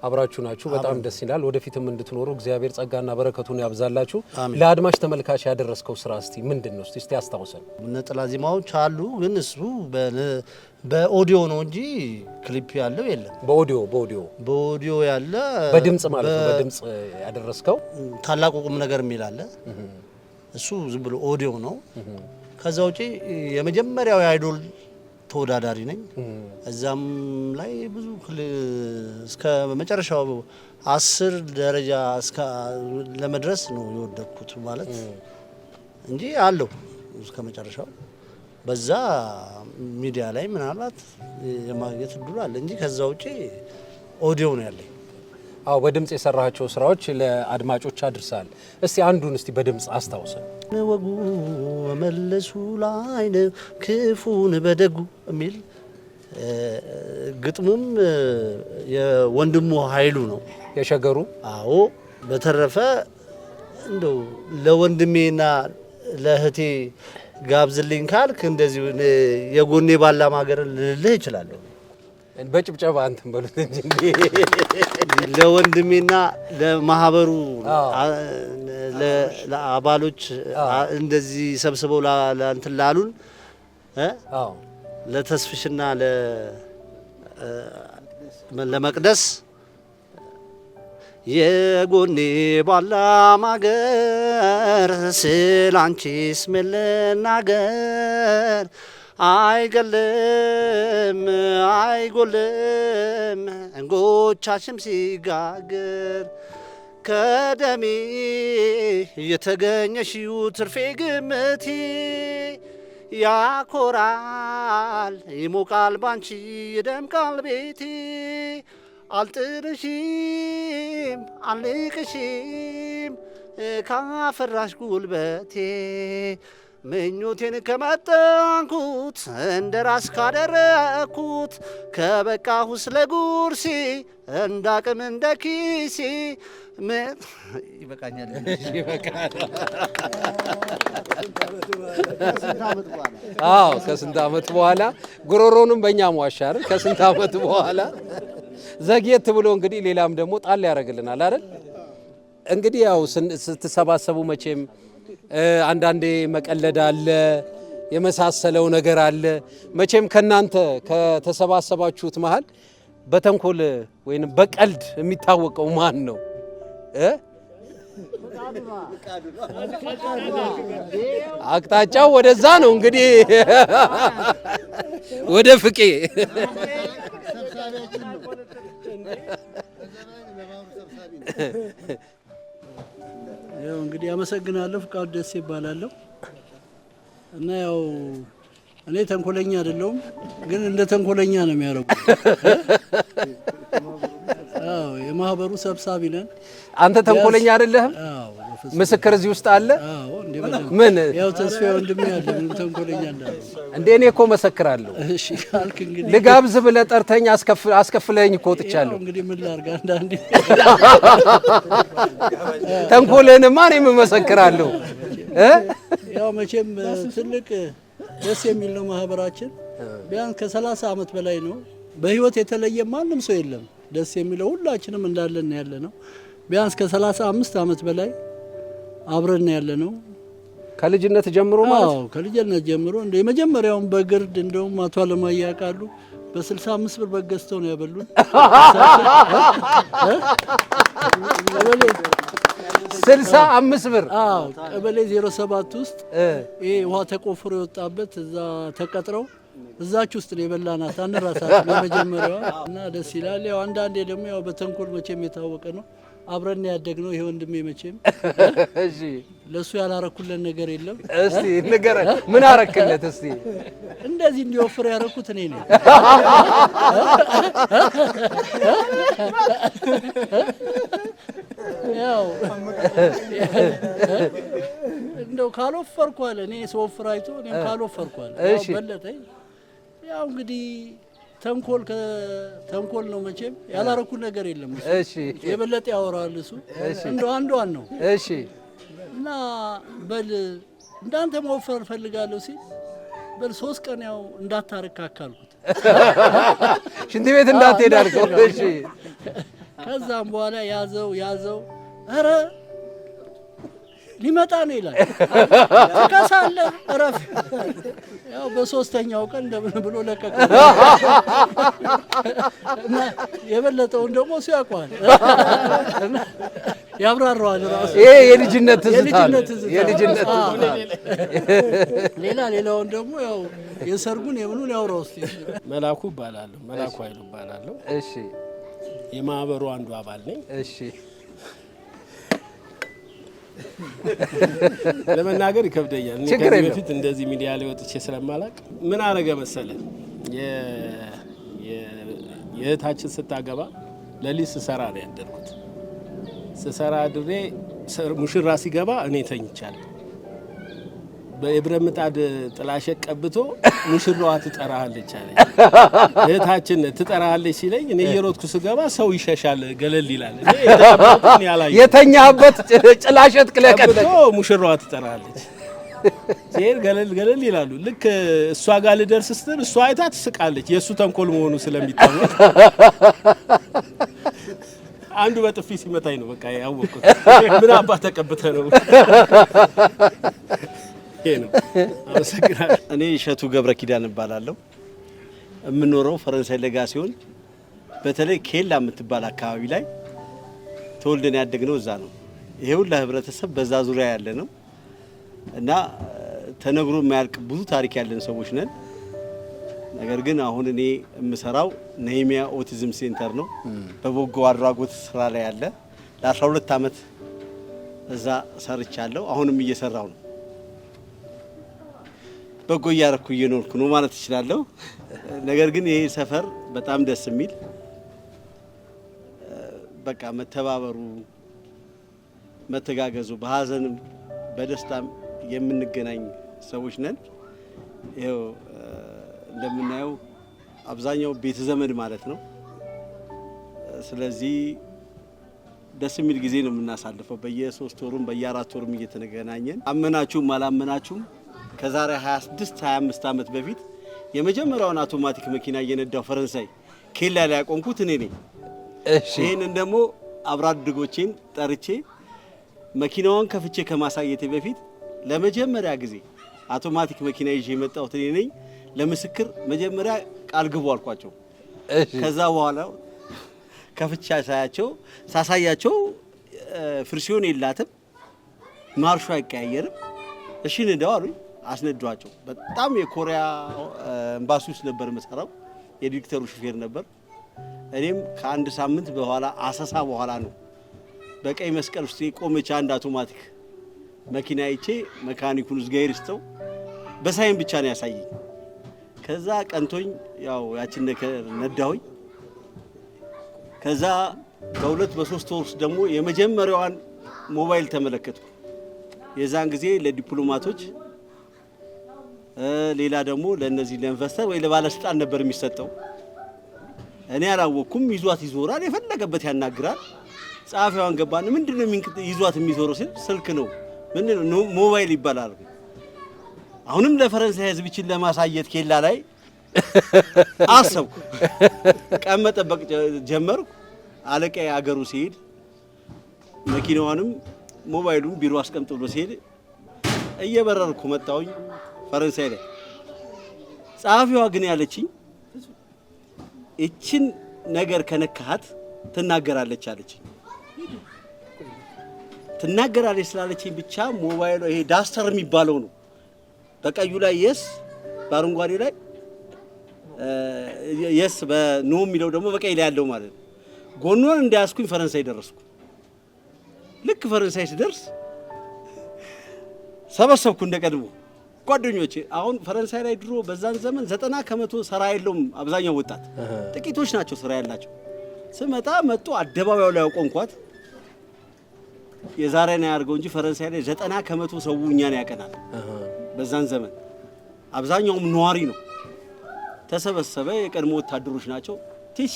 አብራችሁ ናችሁ። በጣም ደስ ይላል። ወደፊትም እንድትኖሩ እግዚአብሔር ጸጋና በረከቱን ያብዛላችሁ። ለአድማጭ ተመልካች ያደረስከው ስራ እስቲ ምንድነው? እስቲ አስታውሰን። ነጠላ ዜማዎች አሉ፣ ግን እሱ በኦዲዮ ነው እንጂ ክሊፕ ያለው የለም። በኦዲዮ ያለ በድምጽ ማለት ነው። በድምጽ ያደረስከው ታላቁ ቁም ነገር የሚል አለ። እሱ ዝም ብሎ ኦዲዮ ነው። ከዛ ውጪ የመጀመሪያው የአይዶል ተወዳዳሪ ነኝ። እዛም ላይ ብዙ እስከ መጨረሻው 10 ደረጃ እስከ ለመድረስ ነው የወደኩት ማለት እንጂ አለው እስከ መጨረሻው። በዛ ሚዲያ ላይ ምናልባት የማግኘት እድሉ አለ እንጂ ከዛ ውጪ ኦዲዮ ነው ያለኝ። አዎ በድምጽ የሰራቸው ስራዎች ለአድማጮች አድርሳል። እስቲ አንዱን እስቲ በድምጽ አስታውሰን። ወጉ መለሱ ላይ ነው ክፉን በደጉ የሚል ግጥሙም የወንድሙ ኃይሉ ነው የሸገሩ። አዎ በተረፈ እንደው ለወንድሜና ለእህቴ ጋብዝልኝ ካልክ እንደዚህ የጎኔ ባላ ማገር ልልህ እችላለሁ። በጭብጨባ አንተም በሉት እንጂ ለወንድሜና ለማህበሩ ለአባሎች እንደዚህ ሰብስበው ለእንትን ላሉን አዎ ለተስፍሽና ለመቅደስ የጎኔ ባላ ማገር ስላንቺስ ምን ልናገር አይገልም አይጎልም እንጎቻሽም ሲጋገር ከደሜ የተገኘሽው ትርፌ ግምቴ ያኮራል ይሞቃል ባንቺ ይደምቃል ቤቴ አልጥልሽም አልንቅሽም ካፈራሽ ጉልበቴ ምኞቴን ከመጠንኩት እንደ ራስ ካደረኩት ከበቃሁ ስለ ጉርሴ እንዳቅም እንደ ኪሴ ይበቃኛል። አዎ ከስንት ዓመት በኋላ ጉሮሮንም በእኛ ሟሻር ከስንት ዓመት በኋላ ዘግየት ብሎ እንግዲህ ሌላም ደግሞ ጣል ያደርግልናል አይደል? እንግዲህ ያው ስትሰባሰቡ መቼም አንዳንዴ መቀለድ አለ፣ የመሳሰለው ነገር አለ። መቼም ከናንተ ከተሰባሰባችሁት መሃል በተንኮል ወይንም በቀልድ የሚታወቀው ማን ነው? አቅጣጫው ወደዛ ነው እንግዲህ ወደ ፍቄ ያው እንግዲህ አመሰግናለሁ። ፍቃዱ ደስ ይባላለሁ እና ያው እኔ ተንኮለኛ አይደለሁም፣ ግን እንደ ተንኮለኛ ነው የሚያደርጉ። አዎ የማህበሩ ሰብሳቢ ነን። አንተ ተንኮለኛ አይደለህም? አዎ ምስክር እዚህ ውስጥ አለ። አዎ እንዴ ምን ያው ተስፋ ወንድሜ ያለ ምን ተንኮለኛ እንዳለ እንዴ እኔ እኮ መሰክራለሁ። እሺ ካልክ እንግዲህ ልጋብዝ ብለህ ጠርተኝ አስከፍለኝ እኮ ወጥቻለሁ። እንግዲህ ምን ላድርግ አንዳንዴ ተንኮልህንማ እኔም እመሰክራለሁ። ያው መቼም ትልቅ ደስ የሚል ነው ማህበራችን። ቢያንስ ከ30 ዓመት በላይ ነው። በህይወት የተለየ ማንም ሰው የለም። ደስ የሚለው ሁላችንም እንዳለን ያለ ነው። ቢያንስ ከ35 ዓመት በላይ አብረን ያለ ነው። ከልጅነት ጀምሮ ማለት ነው? ከልጅነት ጀምሮ እንደ የመጀመሪያውን በግርድ እንደውም አቶ አለማያ ያውቃሉ በ65 ብር በገዝተው ነው ያበሉን። 65 ብር። አዎ ቀበሌ 07 ውስጥ ይሄ ውሃ ተቆፍሮ የወጣበት እዛ ተቀጥረው እዛች ውስጥ ነው የበላናት። አንራሳት ለመጀመሪያዋ እና ደስ ይላል። ያው አንዳንዴ ደግሞ ያው በተንኮል መቼም የታወቀ ነው። አብረን ያደግነው ይሄ ወንድሜ መቼም እሺ ለሱ ያላረኩለት ነገር የለም። እስቲ ንገረን፣ ምን አረክለት? እስቲ እንደዚህ እንዲወፍር ያረኩት እኔ ነኝ። ያው እንደው ካልወፈርኩ አለ እኔ ስወፍር አይቶ እኔም ካልወፈርኩ አለ ያው በለጠኝ። ያው እንግዲህ ተንኮል ነው መቼም ያላረኩት ነገር የለም። እሺ የበለጠ ያወራል እሱ እንደው አንዷን ነው። እሺ እና በል እንዳንተ መወፈር ፈልጋለሁ ሲል በል 3 ቀን ያው እንዳታረካካልኩት ሽንት ቤት እንዳትሄድ አልከው። እሺ ከዛም በኋላ ያዘው ኧረ ሊመጣ ነው ይላል። ትከሳለህ እረፍ። ያው በሶስተኛው ቀን እንደምን ብሎ ለቀቀ። እና የበለጠውን ደግሞ እሱ ያውቀዋል ያብራራዋል ራሱ። ይሄ የልጅነት ትዝታ ነው። የልጅነት ሌላውን ደግሞ ያው የሰርጉን የምኑን ያውራው እስቲ። መላኩ እባላለሁ። መላኩ ኃይሉ እባላለሁ። እሺ የማህበሩ አንዱ አባል ነኝ። እሺ ለመናገር ይከብደኛል። እኔ ችግር ከዚህ የለውም። በፊት እንደዚህ ሚዲያ ላይ ወጥቼ ስለማላቅ ምን አረገ መሰለ የእህታችን ስታገባ ለሊት ስሰራ ነው ያደርኩት። ስሰራ አድሬ ሙሽራ ሲገባ እኔ ተኝቻለሁ። በኢብረ ምጣድ ጥላሸት ቀብቶ ሙሽራዋ ትጠራሃለች አለ። እህታችን ትጠራሃለች ሲለኝ እኔ እየሮጥኩ ስገባ ሰው ይሸሻል፣ ገለል ይላል። እኔ የተቀበልኩት ያላየ የተኛበት ጭላሸት ክለቀለቀ ሙሽራዋ ትጠራሃለች ሲሄድ ገለል ይላሉ። ልክ እሷ ጋር ልደርስ ስትል እሷ አይታ ትስቃለች፣ የእሱ ተንኮል መሆኑ ስለሚታወቅ። አንዱ በጥፊ ሲመታኝ ነው በቃ ያወቅኩት። ምን አባ ተቀብተ ነው። እኔ እሸቱ ገብረ ኪዳን እባላለሁ። የምኖረው ፈረንሳይ ለጋ ሲሆን በተለይ ኬላ የምትባል አካባቢ ላይ ተወልደን ያደግነው እዛ ነው። ይሄ ሁላ ህብረተሰብ በዛ ዙሪያ ያለ ነው እና ተነግሮ የማያልቅ ብዙ ታሪክ ያለን ሰዎች ነን። ነገር ግን አሁን እኔ የምሰራው ነህሚያ ኦቲዝም ሴንተር ነው። በበጎ አድራጎት ስራ ላይ ያለ ለ12 ዓመት እዛ ሰርቻለሁ። አሁንም እየሰራው ነው። በጎ እያረኩ እየኖርኩ ነው ማለት እችላለሁ። ነገር ግን ይሄ ሰፈር በጣም ደስ የሚል በቃ መተባበሩ፣ መተጋገዙ በሀዘንም በደስታም የምንገናኝ ሰዎች ነን። ይሄው እንደምናየው አብዛኛው ቤተ ዘመድ ማለት ነው። ስለዚህ ደስ የሚል ጊዜ ነው የምናሳልፈው። በየ3 ወሩም በየ4 ወሩም እየተገናኘን አመናችሁም አላመናችሁም ከዛሬ 26-25 ዓመት በፊት የመጀመሪያውን አውቶማቲክ መኪና እየነዳው ፈረንሳይ ኬላ ላይ ያቆምኩት እኔ ነኝ። ይህንን ደግሞ አብራድ ድጎቼን ጠርቼ መኪናዋን ከፍቼ ከማሳየቴ በፊት ለመጀመሪያ ጊዜ አውቶማቲክ መኪና ይዤ የመጣሁት እኔ ነኝ። ለምስክር መጀመሪያ ቃል ግቡ አልኳቸው። ከዛ በኋላ ከፍቼ ሳሳያቸው ፍርሲዮን የላትም፣ ማርሹ አይቀያየርም። እሺ ንዳው አሉኝ። አስነዷቸው። በጣም የኮሪያ ኤምባሲ ውስጥ ነበር የምሰራው፣ የዲሬክተሩ ሹፌር ነበር። እኔም ከአንድ ሳምንት በኋላ አሰሳ በኋላ ነው በቀይ መስቀል ውስጥ የቆመች አንድ አውቶማቲክ መኪና አይቼ መካኒኩን ዝጋይር ስተው በሳይን ብቻ ነው ያሳየኝ። ከዛ ቀንቶኝ ያው ያችን ነዳሁኝ። ከዛ በ2-3 ወር ውስጥ ደግሞ የመጀመሪያዋን ሞባይል ተመለከትኩ። የዛን ጊዜ ለዲፕሎማቶች ሌላ ደግሞ ለነዚህ ለኢንቨስተር ወይ ለባለስልጣን ነበር የሚሰጠው። እኔ አላወኩም። ይዟት ይዞራል፣ የፈለገበት ያናግራል። ጻፊዋን ገባን። ምንድነው ይዟት የሚዞረው ሲል ስልክ ነው። ምንድነው ሞባይል ይባላል። አሁንም ለፈረንሳይ ህዝብ ይችል ለማሳየት ኬላ ላይ አሰብኩ። ቀን መጠበቅ ጀመርኩ። አለቃዬ አገሩ ሲሄድ መኪናዋንም ሞባይሉን ቢሮ አስቀምጦ ብሎ ሲሄድ እየበረርኩ መጣሁኝ ፈረንሳይ ላይ። ጸሐፊዋ ግን ያለችኝ እችን ነገር ከነካሃት ትናገራለች አለችኝ። ትናገራለች ስላለችኝ ብቻ ሞባይሉ ይሄ ዳስተር የሚባለው ነው። በቀዩ ላይ የስ፣ በአረንጓዴ ላይ የስ፣ በኖ የሚለው ደግሞ በቀይ ላይ ያለው ማለት ነው። ጎኗን እንዳያስኩኝ ፈረንሳይ ደረስኩ። ልክ ፈረንሳይ ስደርስ ሰበሰብኩ እንደቀድሞ ጓደኞቼ። አሁን ፈረንሳይ ላይ ድሮ በዛን ዘመን 90% ስራ የለውም አብዛኛው ወጣት፣ ጥቂቶች ናቸው ስራ ያላቸው። ስመጣ መጥቶ አደባባዩ ላይ አቆምኳት። የዛሬ ነው ያርገው እንጂ ፈረንሳይ ላይ 90% ሰው እኛን ያቀናል። በዛን ዘመን አብዛኛውም ነዋሪ ነው። ተሰበሰበ። የቀድሞ ወታደሮች ናቸው። ቲሽ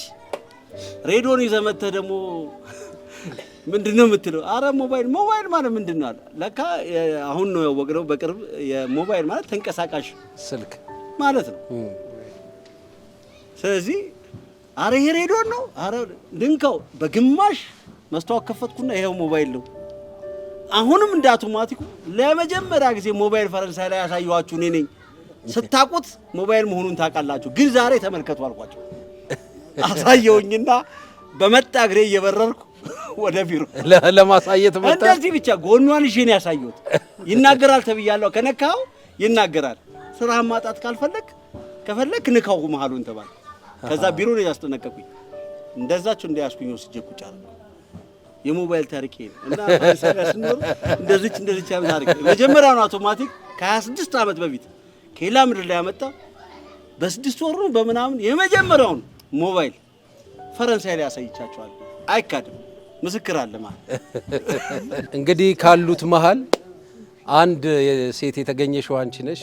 ሬዲዮን ይዘህ መጥተህ ደግሞ ምንድነው የምትለው? አረ ሞባይል ማለት ምንድነው አለ። ለካ አሁን ነው ያወቅነው በቅርብ የሞባይል ማለት ተንቀሳቃሽ ስልክ ማለት ነው። ስለዚህ አረ ይሄ ሬዲዮ ነው፣ አረ ድንካው በግማሽ መስታወት ከፈትኩና ይሄው ሞባይል ነው። አሁንም እንደ አውቶማቲኩ ለመጀመሪያ ጊዜ ሞባይል ፈረንሳይ ላይ ያሳየኋችሁ እኔ ነኝ። ስታቁት ሞባይል መሆኑን ታውቃላችሁ፣ ግን ዛሬ ተመልከቱ አልኳቸው። አሳየውኝና በመጣ እግሬ እየበረርኩ ወደ ቢሮ ለማሳየት መጣ። እንደዚህ ብቻ ጎኗን ይዤ ነው ያሳየሁት። ይናገራል ተብያለሁ። ከነካው ይናገራል። ስራህን ማጣት ከፈለክ ንካው መሀሉን ተባለ። ከዛ ቢሮ ነው ያስጠነቀቁኝ። እንደዛችሁ እንዳያስኩኝ ወስጄ ቁጭ አለ። የሞባይል ታሪክ ነው እና በሰራ ስኖር እንደዚች ያመ ታሪክ መጀመሪያው ነው አውቶማቲክ ከ26 ዓመት በፊት ከሌላ ምድር ላይ ያመጣ በ6 ወር ነው በመናምን የመጀመሪያውን ሞባይል ፈረንሳይ ላይ ያሳይቻቸዋል። አይካድም፣ ምስክር አለ ማለት እንግዲህ ካሉት መሃል አንድ ሴት የተገኘሽው አንቺ ነሽ።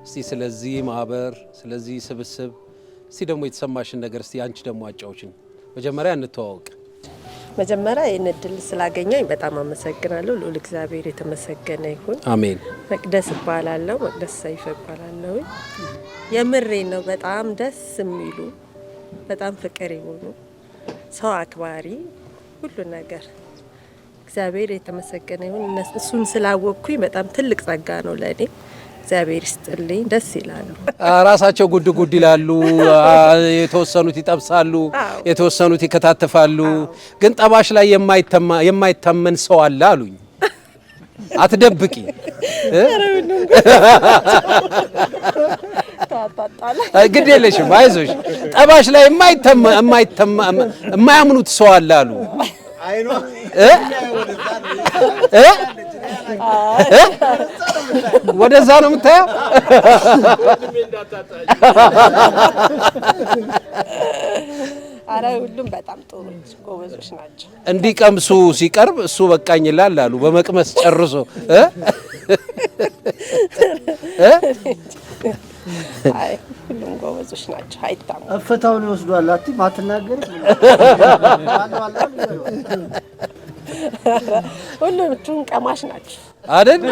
እስቲ ስለዚህ ማህበር ስለዚህ ስብስብ እስቲ ደግሞ የተሰማሽን ነገር እስቲ አንቺ ደግሞ አጫውችን። መጀመሪያ እንተዋወቅ። መጀመሪያ ይህን እድል ስላገኘኝ በጣም አመሰግናለሁ። ልዑል እግዚአብሔር የተመሰገነ ይሁን። አሜን። መቅደስ እባላለሁ። መቅደስ ሰይፈ እባላለሁ። የምሬ ነው። በጣም ደስ የሚሉ በጣም ፍቅር የሆኑ ሰው አክባሪ ሁሉ ነገር እግዚአብሔር የተመሰገነ ይሁን። እሱን ስላወቅኩኝ በጣም ትልቅ ጸጋ ነው ለኔ። እግዚአብሔር ይስጥልኝ። ደስ ይላሉ። ራሳቸው ጉድ ጉድ ይላሉ። የተወሰኑት ይጠብሳሉ፣ የተወሰኑት ይከታተፋሉ። ግን ጠባሽ ላይ የማይታመን ሰው አለ አሉኝ። አትደብቂ። ግድ የለሽም፣ አይዞሽ። ጠባሽ ላይ የማያምኑት ሰው አለ አሉ። ወደዛ ነው የምታየው። አረ ሁሉም በጣም ጥሩ ጎበዞች ናቸው። እንዲቀምሱ ሲቀርብ እሱ በቃኝ ይላል አሉ። በመቅመስ ጨርሶ አይ ሁሉም ጎበዞች ናቸው። አይታሙ እፍታውን ይወስዷል። አትናገር ሁሉም ቀማሽ ናቸው አይደል?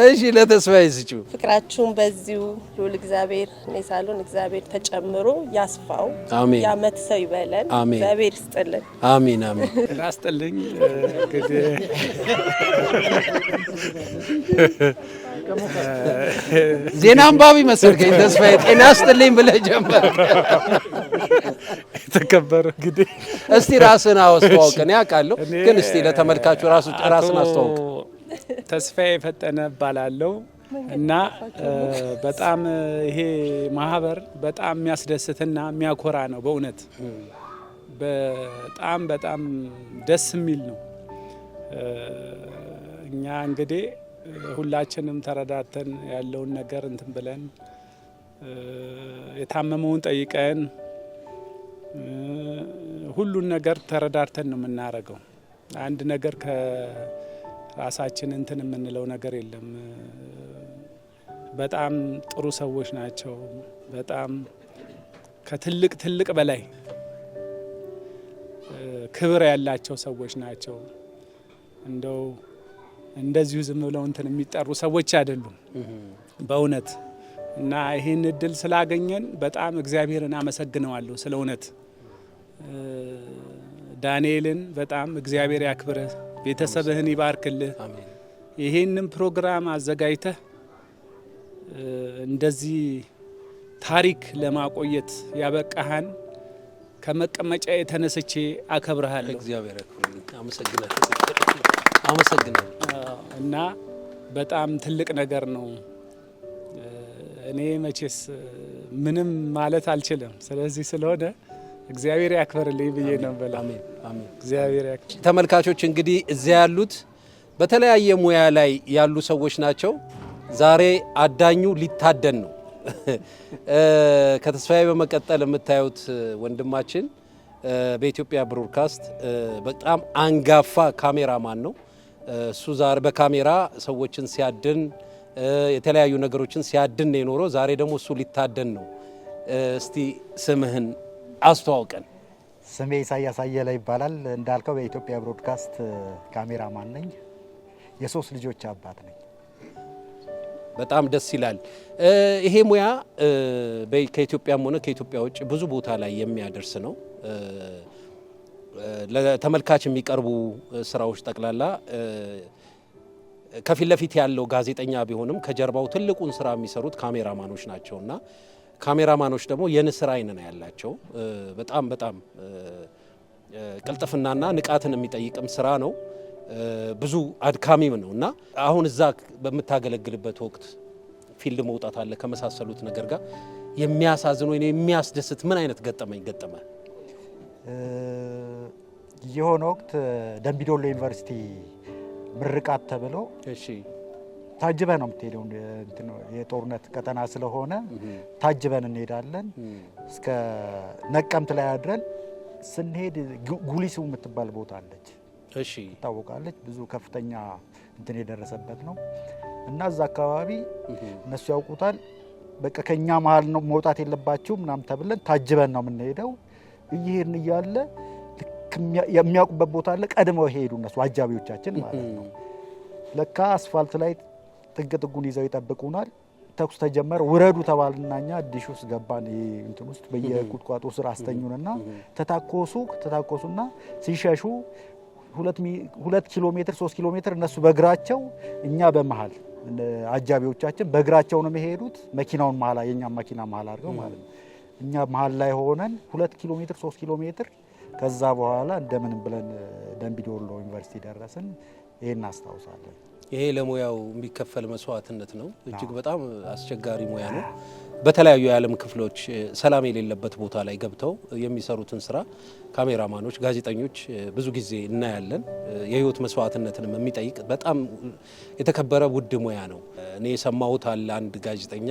እሺ ለተስፋዬ ስጪው። ፍቅራችሁን በዚሁ ልዑል እግዚአብሔር እኔ ሳልሆን እግዚአብሔር ተጨምሮ ያስፋው። አሜን። ያመት ሰው ይበለን። አሜን። እግዚአብሔር ይስጥልን። አሜን አሜን። ራስጥልኝ እንግዲህ ዜና አንባቢ መሰልከኝ ተስፋዬ። ጤና ይስጥልኝ ብለህ ጀመርክ። የተከበረ እንግዲህ እስቲ ራስን አስተዋውቀን። ያውቃለሁ ግን እስቲ ለተመልካቹ ራስን አስተዋውቅ። ተስፋዬ ፈጠነ እባላለሁ እና በጣም ይሄ ማህበር በጣም የሚያስደስትና የሚያኮራ ነው። በእውነት በጣም ደስ የሚል ነው። እኛ እንግዲህ ሁላችንም ተረዳተን ያለውን ነገር እንትን ብለን የታመመውን ጠይቀን ሁሉን ነገር ተረዳርተን ነው የምናደርገው። አንድ ነገር ከራሳችን እንትን የምንለው ነገር የለም። በጣም ጥሩ ሰዎች ናቸው። በጣም ከትልቅ በላይ ክብር ያላቸው ሰዎች ናቸው። እንደው እንደዚሁ ዝም ብለው እንትን የሚጠሩ ሰዎች አይደሉም በእውነት። እና ይህን እድል ስላገኘን በጣም እግዚአብሔርን አመሰግነዋለሁ። ስለ እውነት ዳንኤልን በጣም እግዚአብሔር ያክብርህ፣ ቤተሰብህን ይባርክልህ። ይህንን ፕሮግራም አዘጋጅተህ እንደዚህ ታሪክ ለማቆየት ያበቃሃን ከመቀመጫ የተነስቼ አከብርሃለሁ። እግዚአብሔር ያክብርልኝ። አመሰግናለሁ። እና በጣም ትልቅ ነገር ነው። እኔ መቼስ ምንም ማለት አልችልም። ስለዚህ ስለሆነ እግዚአብሔር ያክብርልኝ ብዬ ነው በላ። አሜን አሜን። እግዚአብሔር ያክብር። ተመልካቾች እንግዲህ እዚያ ያሉት በተለያየ ሙያ ላይ ያሉ ሰዎች ናቸው። ዛሬ አዳኙ ሊታደን ነው። ከተስፋዬ በመቀጠል የምታዩት ወንድማችን በኢትዮጵያ ብሮድካስት በጣም አንጋፋ ካሜራማን ነው። እሱ ዛሬ በካሜራ ሰዎችን ሲያድን የተለያዩ ነገሮችን ሲያድን ነው የኖረው። ዛሬ ደግሞ እሱ ሊታደን ነው። እስቲ ስምህን አስተዋውቀን። ስሜ ኢሳያስ አየለ ይባላል። እንዳልከው በኢትዮጵያ ብሮድካስት ካሜራማን ነኝ። የሶስት ልጆች አባት ነኝ። በጣም ደስ ይላል። ይሄ ሙያ ከኢትዮጵያም ሆነ ከኢትዮጵያ ውጭ ብዙ ቦታ ላይ የሚያደርስ ነው። ለተመልካች የሚቀርቡ ስራዎች ጠቅላላ ከፊት ለፊት ያለው ጋዜጠኛ ቢሆንም ከጀርባው ትልቁን ስራ የሚሰሩት ካሜራማኖች ናቸውና ካሜራማኖች ደግሞ የንስር አይን ነው ያላቸው። በጣም ቅልጥፍናና ንቃትን የሚጠይቅም ስራ ነው። ብዙ አድካሚም ነው እና አሁን እዛ በምታገለግልበት ወቅት ፊልድ መውጣት አለ ከመሳሰሉት ነገር ጋር የሚያሳዝን ወይ የሚያስደስት ምን አይነት ገጠመኝ ገጠመ? የሆነ ወቅት ደምቢዶሎ ዩኒቨርሲቲ ምርቃት ተብሎ ታጅበ ነው የምትሄደው። የጦርነት ቀጠና ስለሆነ ታጅበን እንሄዳለን። እስከ ነቀምት ላይ አድረን ስንሄድ ጉሊሱ የምትባል ቦታ አለች፣ ትታወቃለች። ብዙ ከፍተኛ እንትን የደረሰበት ነው እና እዛ አካባቢ እነሱ ያውቁታል። በቃ ከኛ መሀል ነው መውጣት የለባችሁ ምናምን ተብለን ታጅበን ነው የምንሄደው። እየሄድን እያለ የሚያውቁበት ቦታ አለ። ቀድመው ሄዱ እነሱ አጃቢዎቻችን ማለት ነው። ለካ አስፋልት ላይ ጥግ ጥጉን ይዘው ይጠብቁናል። ተኩስ ተጀመረ። ውረዱ ተባልንና እኛ ዲሽ ውስጥ ገባን። እንትን ውስጥ በየቁጥቋጦ ስር አስተኙንና ተታኮሱና ሲሸሹ 2 ኪሎ ሜትር 3 ኪሎ ሜትር እነሱ በእግራቸው እኛ በመሃል አጃቢዎቻችን በእግራቸው ነው የሚሄዱት። መኪናውን መሀል የኛ መኪና መሀል አድርገው ማለት ነው። እኛ መሀል ላይ ሆነን 2 ኪሎ ሜትር 3 ኪሎ ሜትር ከዛ በኋላ እንደምንም ብለን ደምቢዶሎ ዩኒቨርሲቲ ደረስን። ይሄን አስታውሳለን። ይሄ ለሙያው የሚከፈል መስዋዕትነት ነው። እጅግ በጣም አስቸጋሪ ሙያ ነው። በተለያዩ የዓለም ክፍሎች ሰላም የሌለበት ቦታ ላይ ገብተው የሚሰሩትን ስራ ካሜራማኖች፣ ጋዜጠኞች ብዙ ጊዜ እናያለን። የህይወት መስዋዕትነትንም የሚጠይቅ በጣም የተከበረ ውድ ሙያ ነው። እኔ የሰማሁት አለ አንድ ጋዜጠኛ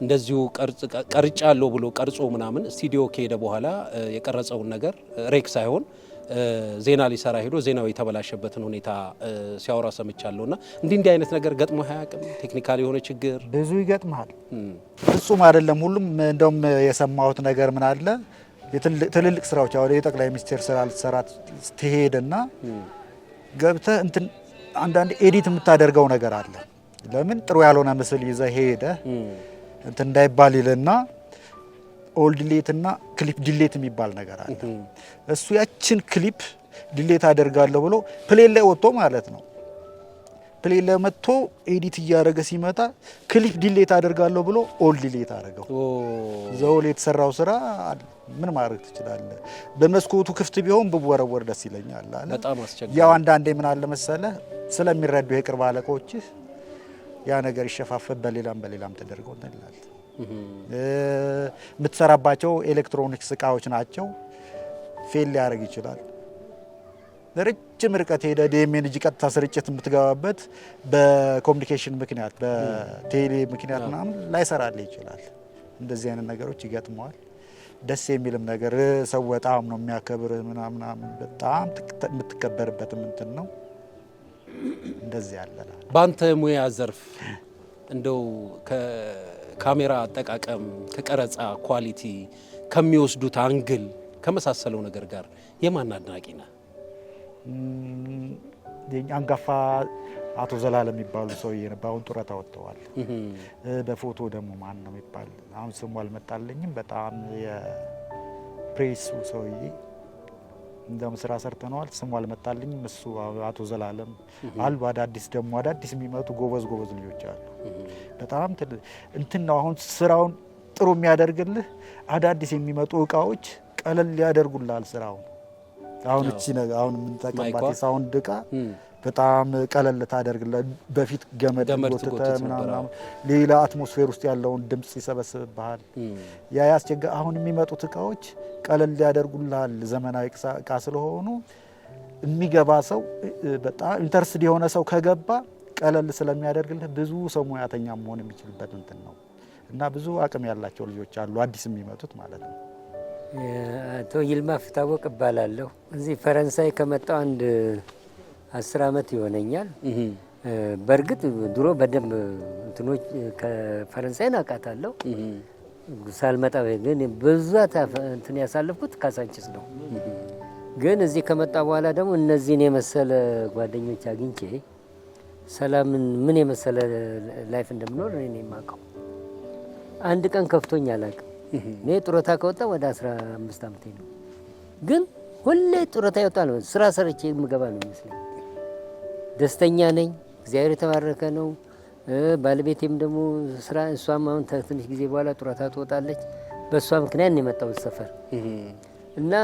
እንደዚሁ ቀርጫለሁ ብሎ ቀርጾ ምናምን ስቱዲዮ ከሄደ በኋላ የቀረጸውን ነገር ሬክ ሳይሆን ዜና ሊሰራ ሄዶ ዜናው የተበላሸበትን ሁኔታ ሲያወራ ሰምቻለሁና እንዲህ አይነት ነገር ገጥሞ አያውቅም? ቴክኒካል የሆነ ችግር ብዙ ይገጥማል። ፍጹም አይደለም ሁሉም። እንደውም የሰማሁት ነገር ምን አለ ትልልቅ ስራዎች አሁን የጠቅላይ ሚኒስቴር ስራ ልትሰራ ትሄድና ገብተህ እንትን አንዳንድ ኤዲት የምታደርገው ነገር አለ። ለምን ጥሩ ያልሆነ ምስል ይዘህ ሄደህ እንትን እንዳይባል ይልና ኦል ዲሌት እና ክሊፕ ዲሌት የሚባል ነገር አለ። እሱ ያችን ክሊፕ ዲሌት አደርጋለሁ ብሎ ፕሌን ላይ ወጥቶ ማለት ነው። ፕሌን ላይ መጥቶ ኤዲት እያደረገ ሲመጣ ክሊፕ ዲሌት አደርጋለሁ ብሎ ኦል ዲሌት አደረገው። ዘውል የተሰራው ስራ ምን ማድረግ ትችላለህ? በመስኮቱ ክፍት ቢሆን ብወረወር ደስ ይለኛል አለ። በጣም አስቸጋሪ። ያው አንዳንዴ ምን አለ መሰለህ ስለሚረዱ የቅርብ አለቆችህ ያ ነገር ይሸፋፈል በሌላም ተደርገው እንላለን። የምትሰራባቸው ኤሌክትሮኒክስ እቃዎች ናቸው። ፌል ሊያደርግ ይችላል። ረጅም ርቀት ሄደ ዲኤምኤንጂ ቀጥታ ስርጭት የምትገባበት በኮሚኒኬሽን ምክንያት በቴሌ ምክንያት ምናምን ላይሰራልህ ይችላል። እንደዚህ አይነት ነገሮች ይገጥመዋል። ደስ የሚልም ነገር ሰው በጣም ነው የሚያከብር ምናምን በጣም የምትከበርበትም እንትን ነው። እንደዚህ ያለላ ባንተ ሙያ ዘርፍ እንደው ካሜራ አጠቃቀም ከቀረጻ ኳሊቲ ከሚወስዱት አንግል ከመሳሰለው ነገር ጋር የማን አድናቂ ነህ? አንጋፋ አቶ ዘላለም የሚባሉ ሰውዬ ነው። አሁን ጡረታ ወጥተዋል። በፎቶ ደግሞ ማን ነው የሚባል አሁን ስሙ አልመጣልኝም። በጣም የፕሬሱ ሰውዬ እንደም ስራ ሰርተነዋል። ስሙ አልመጣልኝም። እሱ አቶ ዘላለም አሉ። አዳዲስ የሚመጡ ጎበዝ ልጆች አሉ። በጣም እንትን ነው። አሁን ስራውን ጥሩ የሚያደርግልህ አዳዲስ የሚመጡ እቃዎች ቀለል ያደርጉልሃል ስራውን። አሁን እቺ ነገር አሁን የምንጠቀምባት የሳውንድ እቃ በጣም ቀለል ታደርግልህ። በፊት ገመድ ጎትተህ ምናምን ሌላ አትሞስፌር ውስጥ ያለውን ድምጽ ይሰበስብብሃል። ያ ያስቸጋ። አሁን የሚመጡት እቃዎች ቀለል ያደርጉልሃል። ዘመናዊ እቃ ስለሆኑ የሚገባ ሰው በጣም ኢንተረስትድ የሆነ ሰው ከገባ ቀለል ስለሚያደርግልህ ብዙ ሰው ሙያተኛ መሆን የሚችልበት እንትን ነው እና ብዙ አቅም ያላቸው ልጆች አሉ አዲስ የሚመጡት ማለት ነው። አቶ ይልማ ፍታወቅ እባላለሁ። እዚህ ፈረንሳይ ከመጣሁ አንድ 10 ዓመት ይሆነኛል። በእርግጥ ድሮ በደንብ እንትኖች ከፈረንሳይ አውቃታለሁ። ሳልመጣ ግን ብዙት እንትን ያሳለፍኩት ካሳንቺስ ነው። ግን እዚህ ከመጣ በኋላ ደግሞ እነዚህን የመሰለ ጓደኞች አግኝቼ ሰላምን ምን የመሰለ ላይፍ እንደምኖር እኔ የማውቀው አንድ ቀን ከፍቶኝ አላውቅም። እኔ ጡረታ ከወጣ ወደ 15 ዓመቴ ነው። ግን ሁሌ ጡረታ ይወጣ ነው ስራ ሰርቼ የምገባ ነው ይመስለኝ። ደስተኛ ነኝ። እግዚአብሔር የተባረከ ነው። ባለቤቴም ደግሞ ስራ እሷም አሁን ትንሽ ጊዜ በኋላ ጡረታ ትወጣለች። በእሷ ምክንያት ነው የመጣሁት ሰፈር እና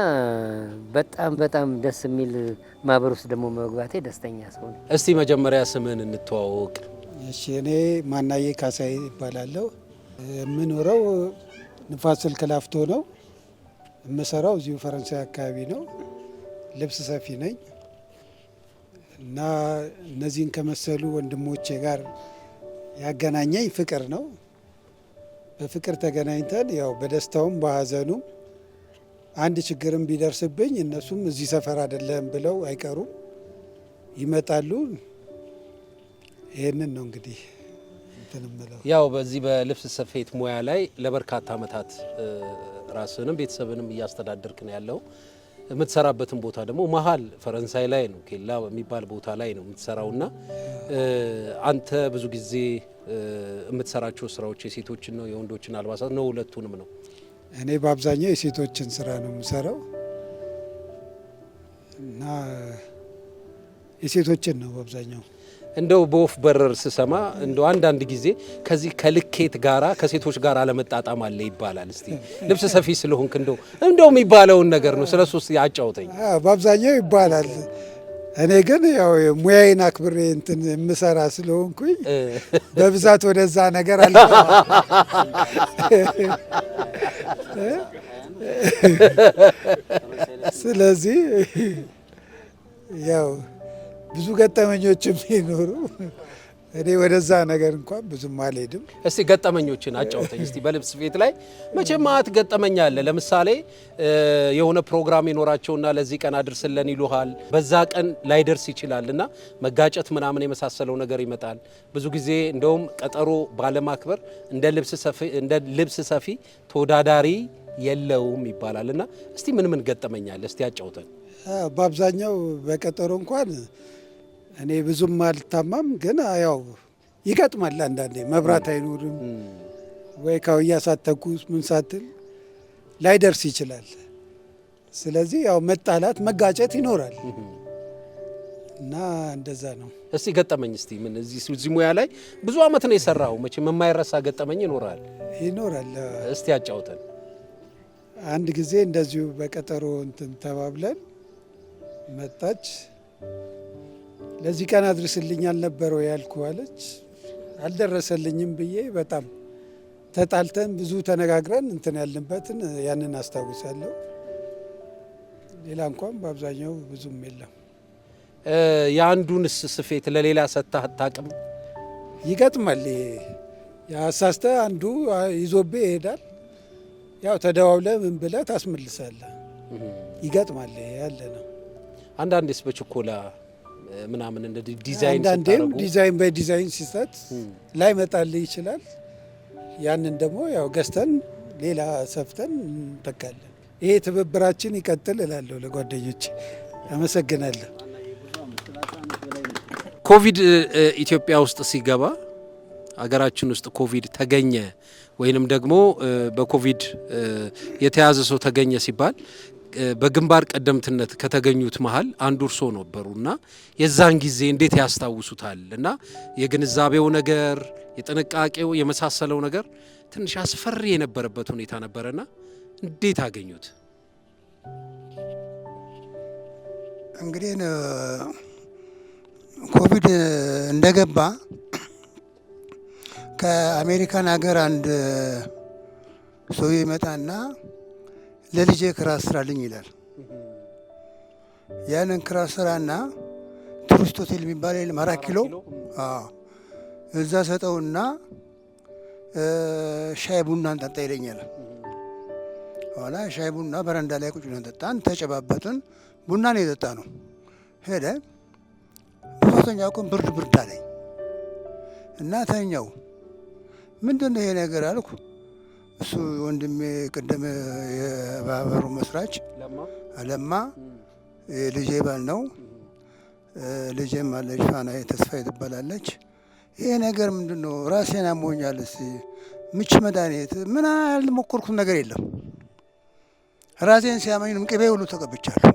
በጣም ደስ የሚል ማህበር ውስጥ ደግሞ መግባቴ ደስተኛ ሰው ነኝ። እስቲ መጀመሪያ ስምን እንተዋወቅ። እሺ፣ እኔ ማናዬ ካሳይ እባላለሁ። የምኖረው ንፋስ ስልክ ላፍቶ ነው። የምሰራው እዚሁ ፈረንሳይ አካባቢ ነው። ልብስ ሰፊ ነኝ እና እነዚህን ከመሰሉ ወንድሞቼ ጋር ያገናኘኝ ፍቅር ነው። በፍቅር ተገናኝተን ያው በደስታውም በሀዘኑም አንድ ችግርም ቢደርስብኝ እነሱም እዚህ ሰፈር አይደለም ብለው አይቀሩም፣ ይመጣሉ። ይህንን ነው እንግዲህ ያው በዚህ በልብስ ስፌት ሙያ ላይ ለበርካታ ዓመታት ራስንም ቤተሰብንም እያስተዳደርክ ነው ያለው። የምትሰራበትን ቦታ ደግሞ መሀል ፈረንሳይ ላይ ነው፣ ኬላ የሚባል ቦታ ላይ ነው የምትሰራውና አንተ ብዙ ጊዜ የምትሰራቸው ስራዎች የሴቶችን ነው የወንዶችን አልባሳት ነው ሁለቱንም ነው? እኔ በአብዛኛው የሴቶችን ስራ ነው የምሰራው እና የሴቶችን ነው በአብዛኛው። እንደው በወፍ በረር ስሰማ እንደው አንዳንድ ጊዜ ከዚህ ከልኬት ጋራ ከሴቶች ጋር አለመጣጣም አለ ይባላል። እስቲ ልብስ ሰፊ ስለሆንክ እንደው የሚባለውን ነገር ነው ስለሱ እስቲ አጫውተኝ። በአብዛኛው ይባላል። እኔ ግን ያው ሙያዬን አክብሬ እንትን የምሰራ ስለሆንኩኝ በብዛት ወደዛ ነገር አለ። ስለዚህ ያው ብዙ ገጠመኞችም ይኖሩ እኔ ወደዛ ነገር እንኳን ብዙም አልሄድም። እስቲ ገጠመኞችን አጫውተኝ እስቲ። በልብስ ስፌት ላይ መቼም ማት ገጠመኝ አለ። ለምሳሌ የሆነ ፕሮግራም ይኖራቸውና ለዚህ ቀን አድርስልን ይሉሃል። በዛ ቀን ላይደርስ ይችላልና መጋጨት ምናምን የመሳሰለው ነገር ይመጣል። ብዙ ጊዜ እንደውም ቀጠሮ ባለማክበር እንደ ልብስ ሰፊ ተወዳዳሪ የለውም ይባላልና እስቲ ምን ገጠመኛል እስቲ አጫውተን። በአብዛኛው በቀጠሮ እንኳን እኔ ብዙም አልታማም፣ ግን ያው ይገጥማል። አንዳንዴ መብራት አይኖርም ወይ ካውያ ሳትተኩስ ምን ሳትል ላይደርስ ይችላል። ስለዚህ ያው መጣላት መጋጨት ይኖራል እና እንደዛ ነው። እስቲ ገጠመኝ እስቲ ምን እዚህ ሙያ ላይ ብዙ አመት ነው የሰራው፣ መቼም የማይረሳ ገጠመኝ ይኖራል። እስቲ አጫውተን። አንድ ጊዜ እንደዚሁ በቀጠሮ እንትን ተባብለን መጣች። ለዚህ ቀን አድርስልኝ አልነበረው ያልኩ አለች። አልደረሰልኝም ብዬ በጣም ተጣልተን ብዙ ተነጋግረን እንትን ያልንበትን ያንን አስታውሳለሁ። ሌላ እንኳን በአብዛኛው ብዙም የለም። የአንዱንስ ስፌት ለሌላ ሰጥተህ አታውቅም? ይገጥማል። ያሳስተ አንዱ ይዞብህ ይሄዳል። ያው ተደዋውለህ ምን ብለህ ታስመልሳለህ። ይገጥማል፣ ያለ ነው። አንዳንዴስ በችኮላ ምናምን እንደ ዲዛይን አንዳንዴም ዲዛይን በዲዛይን ሲሰጥ ላይ መጣልህ ይችላል። ያንን ደግሞ ያው ገዝተን ሌላ ሰፍተን እንተካለን። ይሄ ትብብራችን ይቀጥል እላለሁ ለጓደኞች። አመሰግናለሁ። ኮቪድ ኢትዮጵያ ውስጥ ሲገባ አገራችን ውስጥ ኮቪድ ተገኘ ወይንም ደግሞ በኮቪድ የተያዘ ሰው ተገኘ ሲባል በግንባር ቀደምትነት ከተገኙት መሃል አንዱ እርሶ ነበሩና የዛን ጊዜ እንዴት ያስታውሱታል? እና የግንዛቤው ነገር የጥንቃቄው የመሳሰለው ነገር ትንሽ አስፈሪ የነበረበት ሁኔታ ነበረና እንዴት አገኙት? እንግዲህ ኮቪድ እንደገባ ከአሜሪካን ሀገር አንድ ሰው ይመጣና ለልጄ ክራስ ስራልኝ ይላል። ያንን ክራስ ስራና ቱሪስት ሆቴል የሚባል የለም 4 ኪሎ እዛ ሰጠውና ሻይ ቡና እንጠጣ ይለኛል። ኋላ ሻይ ቡና በረንዳ ላይ ቁጭ ብለን ጠጣን፣ ተጨባበጥን። ቡና ነው የጠጣ ነው። ሄደ። በሶስተኛው ቀን ብርድ አለኝ እና ተኛው። ምንድነው ይሄ ነገር አልኩ። እሱ ወንድሜ ቅድም የባበሩ መስራች ለማ ልጄ ባል ነው። ልጄም አለች ፋናዬ ተስፋዬ ትባላለች። ይሄ ነገር ምንድነው? ራሴን አሞኛል። እስቲ ምች መድኃኒት ምን ያልሞከርኩት ነገር የለም። ራሴን ሲያመኝም ቅቤ ሁሉ ተቀብቻለሁ።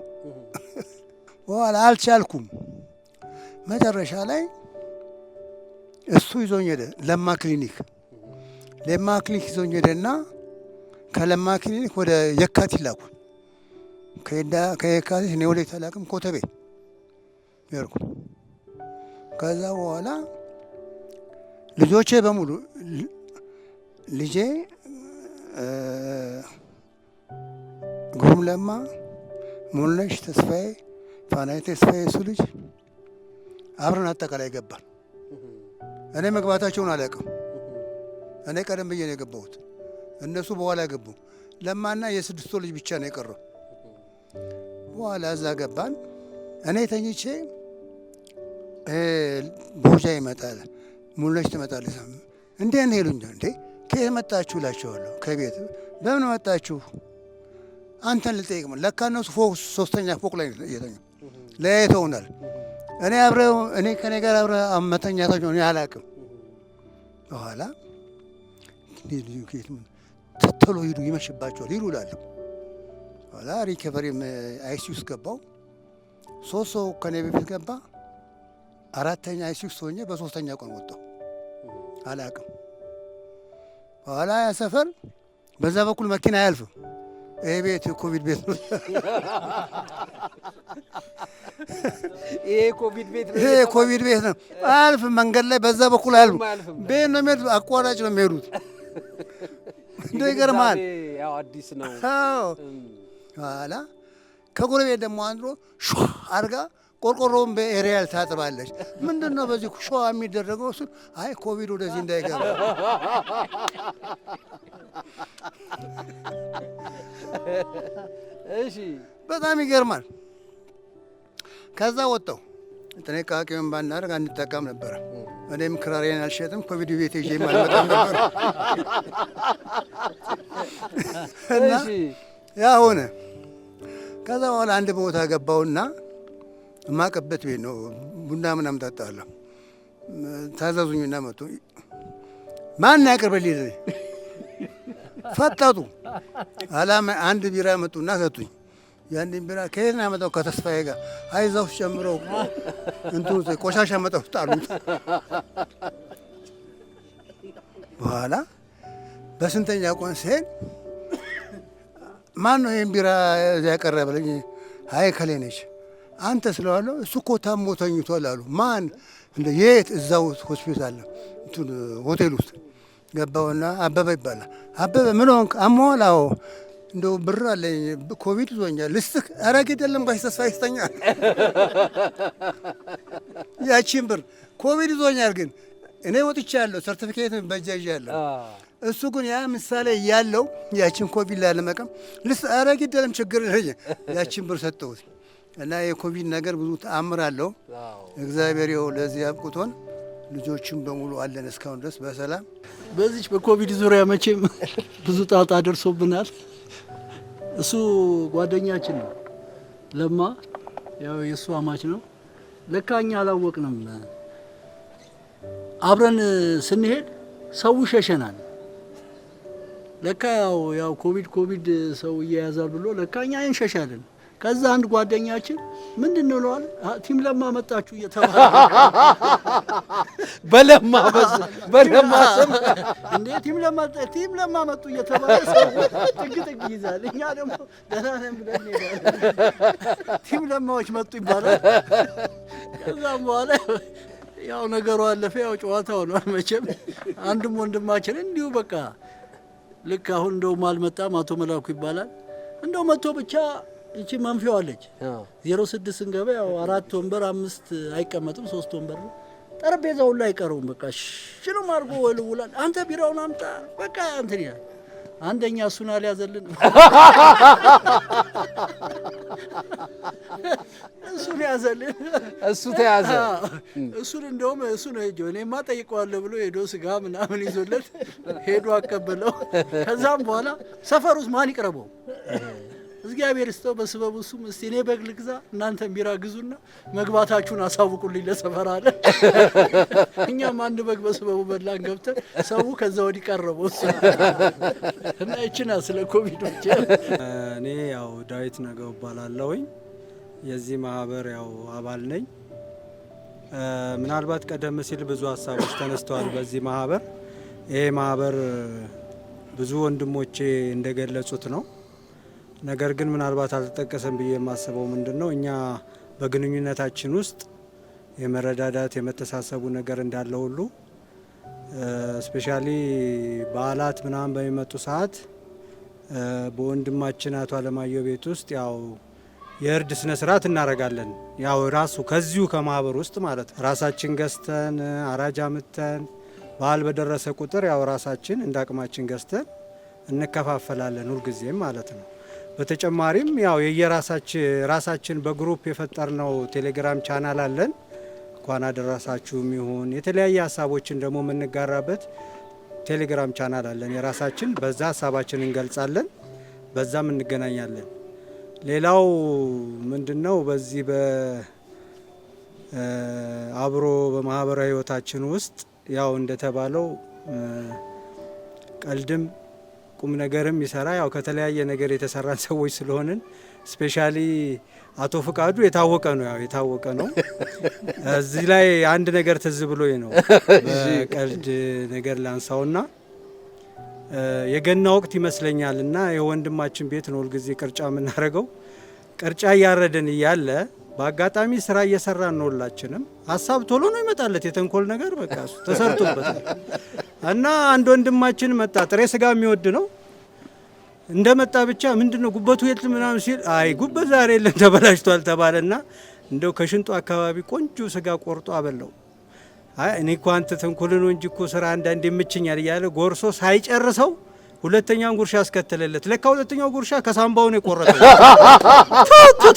በኋላ አልቻልኩም። መጨረሻ ላይ እሱ ይዞኝ ሄደ ለማ ክሊኒክ ይዞኝ ሄደና ከለማ ክሊኒክ ወደ የካቲት ላኩ። ከየካቲት እኔ ወደ ተላክም ኮተቤ ሄድኩ። ከዛ በኋላ ልጆቼ በሙሉ ልጄ ግሩም ለማ፣ ሙሉነሽ ተስፋዬ፣ ፋናዬ ተስፋዬ እሱ ልጅ አብረን አጠቃላይ ገባን። እኔ መግባታቸውን አላውቅም። እኔ ቀደም ብዬ ነው የገባሁት፣ እነሱ በኋላ ገቡ። ለማና የ6 ወር ልጅ ብቻ ነው የቀረው። በኋላ እዛ ገባን። እኔ ተኝቼ ቦጃ ይመጣል፣ ሙሉነሽ ትመጣለች። እንዴ ነው ይሉኛል። እንዴ ከየት መጣችሁ እላቸዋለሁ። ከቤት። በምን መጣችሁ? አንተን ልጠይቅ። ለካ እነሱ ፎቅ 3ኛ ፎቅ ላይ እየተኙ ለያይተውናል። እኔ ከኔ ጋር አብረ መተኛታቸው እኔ አላውቅም። በኋላ ቶሎ ሂዱ ይመሽባቸዋል ሂዱ እላለሁ። በኋላ ሪከቨሪም አይሲ ውስጥ ገባው። 3 ሰው ከኔ በፊት ገባ። 4ኛ አይሲ ውስጥ ሆኜ በ3ኛ ቀን ወጣሁ። አላውቅም። በኋላ ያ ሰፈር በዛ በኩል መኪና አያልፍም። ይሄ ቤት ኮቪድ ቤት ነው። ይሄ ኮቪድ ቤት ነው። ይሄ ኮቪድ ቤት ነው። አያልፍም። መንገድ ላይ በዛ በኩል አያልፍም። ቤት ነው የሚሄዱት። አቋራጭ ነው የሚሄዱት። እንደ ይገርማል። ያው አዲስ ነው። አዎ። በኋላ ከጎረቤት ደግሞ አንዱ ሹ አድርጋ ቆርቆሮውን በኤሪያል ታጥባለች። ምንድን ነው በዚህ ሸዋ የሚደረገው? እሱን አይ ኮቪድ ወደዚህ እንዳይገባ። እሺ፣ በጣም ይገርማል። ከዛ ወጣው ጥንቃቄውን ባናደርግ አንጠቀም ነበረ። እኔም ክራሬን አልሸጥም፣ ኮቪድ ቤት ይዤ አልመጣም ነበር። እና ያ ሆነ። ከዛ በኋላ አንድ ቦታ ገባውና የማቀበት ቤት ነው። ቡና ምናምን ጠጣለሁ። ታዘዙኝና መጡ። ማን ያቅርበልኝ? ፈጠጡ። አላማ አንድ ቢራ መጡና ሰጡኝ። ያንን ቢራ ከየት ነው ያመጣው? ከተስፋዬ ጋር አይዛው ጨምረው እንትኑ ቆሻሻ መጣው ጣሉት። በኋላ በስንተኛ ቀን ሲሄድ ማን ነው ይሄን ቢራ ያቀረበልኝ? አይ ከሌ ነች። አንተ ስለዋለው እሱ እኮ ታሞ ተኝቷል አሉ። ማን? እንደ የት? እዛው ሆስፒታል እንትን ሆቴል ውስጥ ገባውና አበበ ይባላል። አበበ ምን ሆንክ? አሞሃል? አዎ እንደው ብር አለኝ ኮቪድ ይዞኛል ልስጥህ። ኧረ ግድ የለም ጋሽ ተስፋ ይስተኛል። ያቺን ብር ኮቪድ ይዞኛል ግን እኔ ወጥቻለሁ፣ ሰርቲፊኬት በጃጃለሁ። እሱ ግን ያ ምሳሌ ያለው ያቺን ኮቪድ ላለመቀም ልስጥህ። ኧረ ግድ የለም ችግር የለም። ያቺን ብር ሰጠሁት እና የኮቪድ ነገር ብዙ ተአምር አለው። እግዚአብሔር ይኸው ለዚህ አብቁቶን ልጆችም በሙሉ አለን እስካሁን ድረስ በሰላም። በዚች በኮቪድ ዙሪያ መቼም ብዙ ጣጣ ደርሶብናል። እሱ ጓደኛችን ነው ለማ፣ ያው የእሱ አማች ነው። ለካ እኛ አላወቅንም። አብረን ስንሄድ ሰው ሸሸናል። ለካ ያው ኮቪድ ሰው እየያዛል ብሎ ለካ እኛ እንሸሻለን። ከዛ አንድ ጓደኛችን ምንድን ነው ለዋል ቲም ለማ መጣችሁ እየተባለ በለማ ስም እንዴ ቲም ለማ መጡ እየተባለ ሰው ጥግ ይዛል። እኛ ደግሞ ደህና ነን ብለን እንሄዳለን። ቲም ለማዎች መጡ ይባላል። ከዛም በኋላ ያው ነገሩ አለፈ። ያው ጨዋታ ሆኗል። መቼም አንድም ወንድማችን እንዲሁ በቃ ልክ አሁን እንደውም አልመጣም፣ አቶ መላኩ ይባላል። እንደው መጥቶ ብቻ እቺ መንፊያው አለች 06 ስንገባ ያው 4 ወንበር 5 አይቀመጥም፣ 3 ወንበር ነው። ጠረጴዛው ላይ አይቀረውም። በቃ ሽሉም አድርጎ ወልውላል። አንተ ቢራውን አምጣ በቃ እንትን ይላል። አንደኛ እሱን አልያዘልን እሱን ያዘልን። እሱ ተያዘ። እሱን እንደውም እሱ ነው ሄጆ እኔማ ጠይቀዋለሁ ብሎ ሄዶ ስጋ ምናምን ይዞለት ሄዶ አቀበለው። ከዛም በኋላ ሰፈር ውስጥ ማን ይቅረበው? እግዚአብሔር ይስጠው በስበቡ እሱም እስቲ እኔ በግ ልግዛ እናንተም ቢራ ግዙና መግባታችሁን አሳውቁልኝ ለሰፈር አለ። እኛም አንድ በግ በስበቡ በላን ገብተን ሰው ከዛ ወዲህ ቀረበው እሱ እና ይችና ስለ ኮቪድ ብቻ። እኔ ያው ዳዊት ነገው እባላለሁኝ የዚህ ማህበር ያው አባል ነኝ። ምናልባት ቀደም ሲል ብዙ ሀሳቦች ተነስተዋል በዚህ ማህበር። ይሄ ማህበር ብዙ ወንድሞቼ እንደገለጹት ነው። ነገር ግን ምናልባት አልተጠቀሰም ብዬ የማስበው ምንድን ነው፣ እኛ በግንኙነታችን ውስጥ የመረዳዳት የመተሳሰቡ ነገር እንዳለ ሁሉ ስፔሻሊ በዓላት ምናምን በሚመጡ ሰዓት በወንድማችን አቶ አለማየሁ ቤት ውስጥ ያው የእርድ ስነ ስርዓት እናደርጋለን። ያው ራሱ ከዚሁ ከማህበር ውስጥ ማለት ራሳችን ገዝተን አራጃ ምተን በዓል በደረሰ ቁጥር ያው ራሳችን እንዳቅማችን ገዝተን እንከፋፈላለን ሁልጊዜም ማለት ነው። በተጨማሪም ያው የራሳችን በግሩፕ የፈጠርነው ቴሌግራም ቻናል አለን። እንኳን አደረሳችሁም ይሁን የተለያየ ሀሳቦችን ደግሞ የምንጋራበት ቴሌግራም ቻናል አለን የራሳችን። በዛ ሀሳባችን እንገልጻለን፣ በዛም እንገናኛለን። ሌላው ምንድነው በዚህ አብሮ በማህበራዊ ህይወታችን ውስጥ ያው እንደተባለው ቀልድም ቁም ነገርም ይሰራ ያው ከተለያየ ነገር የተሰራን ሰዎች ስለሆንን ስፔሻሊ አቶ ፍቃዱ የታወቀ ነው። እዚህ ላይ አንድ ነገር ትዝ ብሎኝ ነው በቀልድ ነገር ላንሳውና የገና ወቅት ይመስለኛልና የወንድማችን ቤት ነው ሁልጊዜ ቅርጫ የምናደርገው። ቅርጫ እያረድን እያለ በአጋጣሚ ስራ እየሰራን ነው ሁላችንም። ሀሳብ ቶሎ ነው ይመጣለት የተንኮል ነገር በቃ እሱ ተሰርቶበታል። እና አንድ ወንድማችን መጣ፣ ጥሬ ስጋ የሚወድ ነው። እንደመጣ ብቻ ምንድነው ጉበቱ የት ምናምን ሲል አይ ጉበት ዛሬ የለም ተበላሽቷል ተባለና እንደው ከሽንጡ አካባቢ ቆንጆ ስጋ ቆርጦ አበላው። አይ እኔ እኮ አንተ ተንኮል ነው እንጂ እኮ ስራ አንዳንዴ የምችኛል እያለ ጎርሶ ሳይጨርሰው ሁለተኛውን ጉርሻ አስከተለለት። ለካ ሁለተኛው ጉርሻ ከሳምባው ነው የቆረጠው።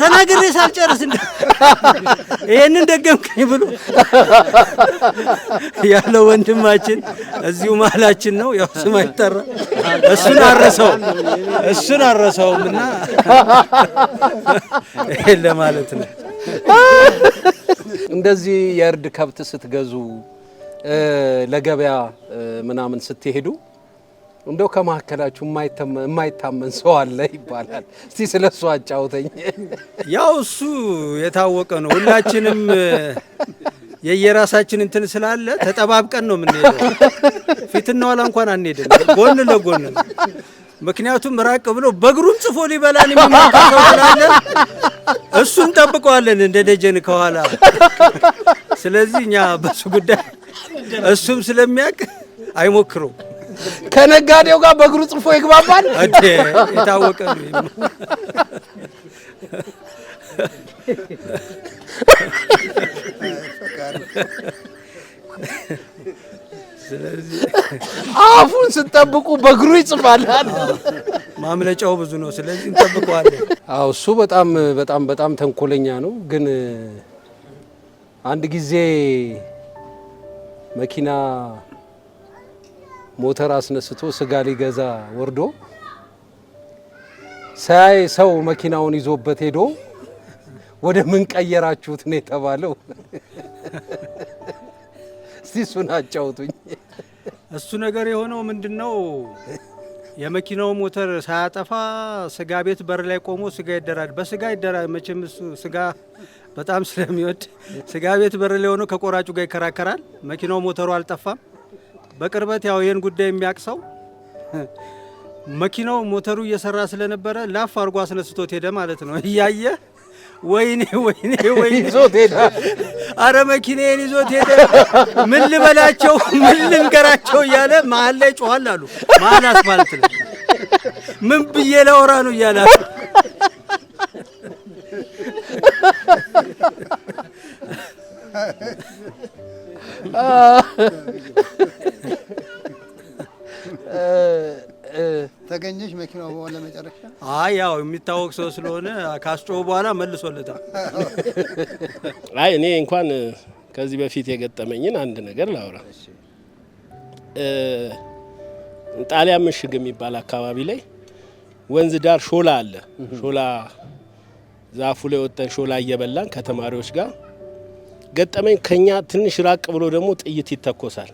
ተናግሬ ሳልጨርስ ይሄንን ደገምከኝ ብሎ ያለው ወንድማችን እዚሁ መሀላችን ነው። ያው ስም አይጠራ እሱን አረሰውምና ይሄን ለማለት ነው። እንደዚህ የእርድ ከብት ስትገዙ ለገበያ ምናምን ስትሄዱ እንደው ከማከላችሁ የማይታመን ሰው አለ ይባላል። እስቲ ስለሱ አጫውተኝ። ያው እሱ የታወቀ ነው። ሁላችንም የየራሳችን እንትን ስላለ ተጠባብቀን ነው የምንሄደው። ፊትና ኋላ እንኳን አንሄድም፣ ጎን ለጎን ነው። ምክንያቱም ራቅ ብሎ በእግሩም ጽፎ ሊበላን የሚሞክር ሰው ስላለ እሱን ጠብቀዋለን እንደ ደጀን ከኋላ። ስለዚህ እኛ በሱ ጉዳይ እሱም ስለሚያውቅ አይሞክረው። ከነጋዴው ጋር በእግሩ ጽፎ ይግባባል። የታወቀ ነው። ስለዚህ አፉን ስጠብቁ በእግሩ ይጽፋል። ማምለጫው ብዙ ነው። ስለዚህ እንጠብቀዋለን። አዎ እሱ በጣም ተንኮለኛ ነው። ግን አንድ ጊዜ መኪና ሞተር አስነስቶ ስጋ ሊገዛ ወርዶ ሳይ ሰው መኪናውን ይዞበት ሄዶ ወደ ምን ቀየራችሁት ነው የተባለው። እስቲ እሱን አጫውቱኝ። እሱ ነገር የሆነው ምንድነው የመኪናው ሞተር ሳያጠፋ ስጋ ቤት በር ላይ ቆሞ ስጋ ይደራል። መቼም እሱ ስጋ በጣም ስለሚወድ ስጋ ቤት በር ላይ ሆኖ ከቆራጩ ጋር ይከራከራል። መኪናው ሞተሩ አልጠፋም። በቅርበት ያው ይሄን ጉዳይ የሚያቅሰው መኪናው ሞተሩ እየሰራ ስለነበረ ላፍ አርጎ አስነስቶት ሄደ ማለት ነው። እያየ ወይኔ ይዞት ሄደ። አረ መኪናዬን ይዞት ሄደ፣ ምን ልበላቸው ምን ልንገራቸው እያለ መሀል ላይ ጮኋል አሉ። መሀል አስፋልት ነው። ምን ብዬ ላወራ ነው እያለ ተገኘሽ መኪናው በኋላ መጨረሻ ያው የሚታወቅ ሰው ስለሆነ ካስጮህ በኋላ መልሶለታል። አይ እኔ እንኳን ከዚህ በፊት የገጠመኝን አንድ ነገር ላውራ። ጣሊያን ምሽግ የሚባል አካባቢ ላይ ወንዝ ዳር ሾላ አለ። ሾላ ዛፉ ላይ ወጥተን ሾላ እየበላን ከተማሪዎች ጋር ገጠመኝ። ከኛ ትንሽ ራቅ ብሎ ደግሞ ጥይት ይተኮሳል።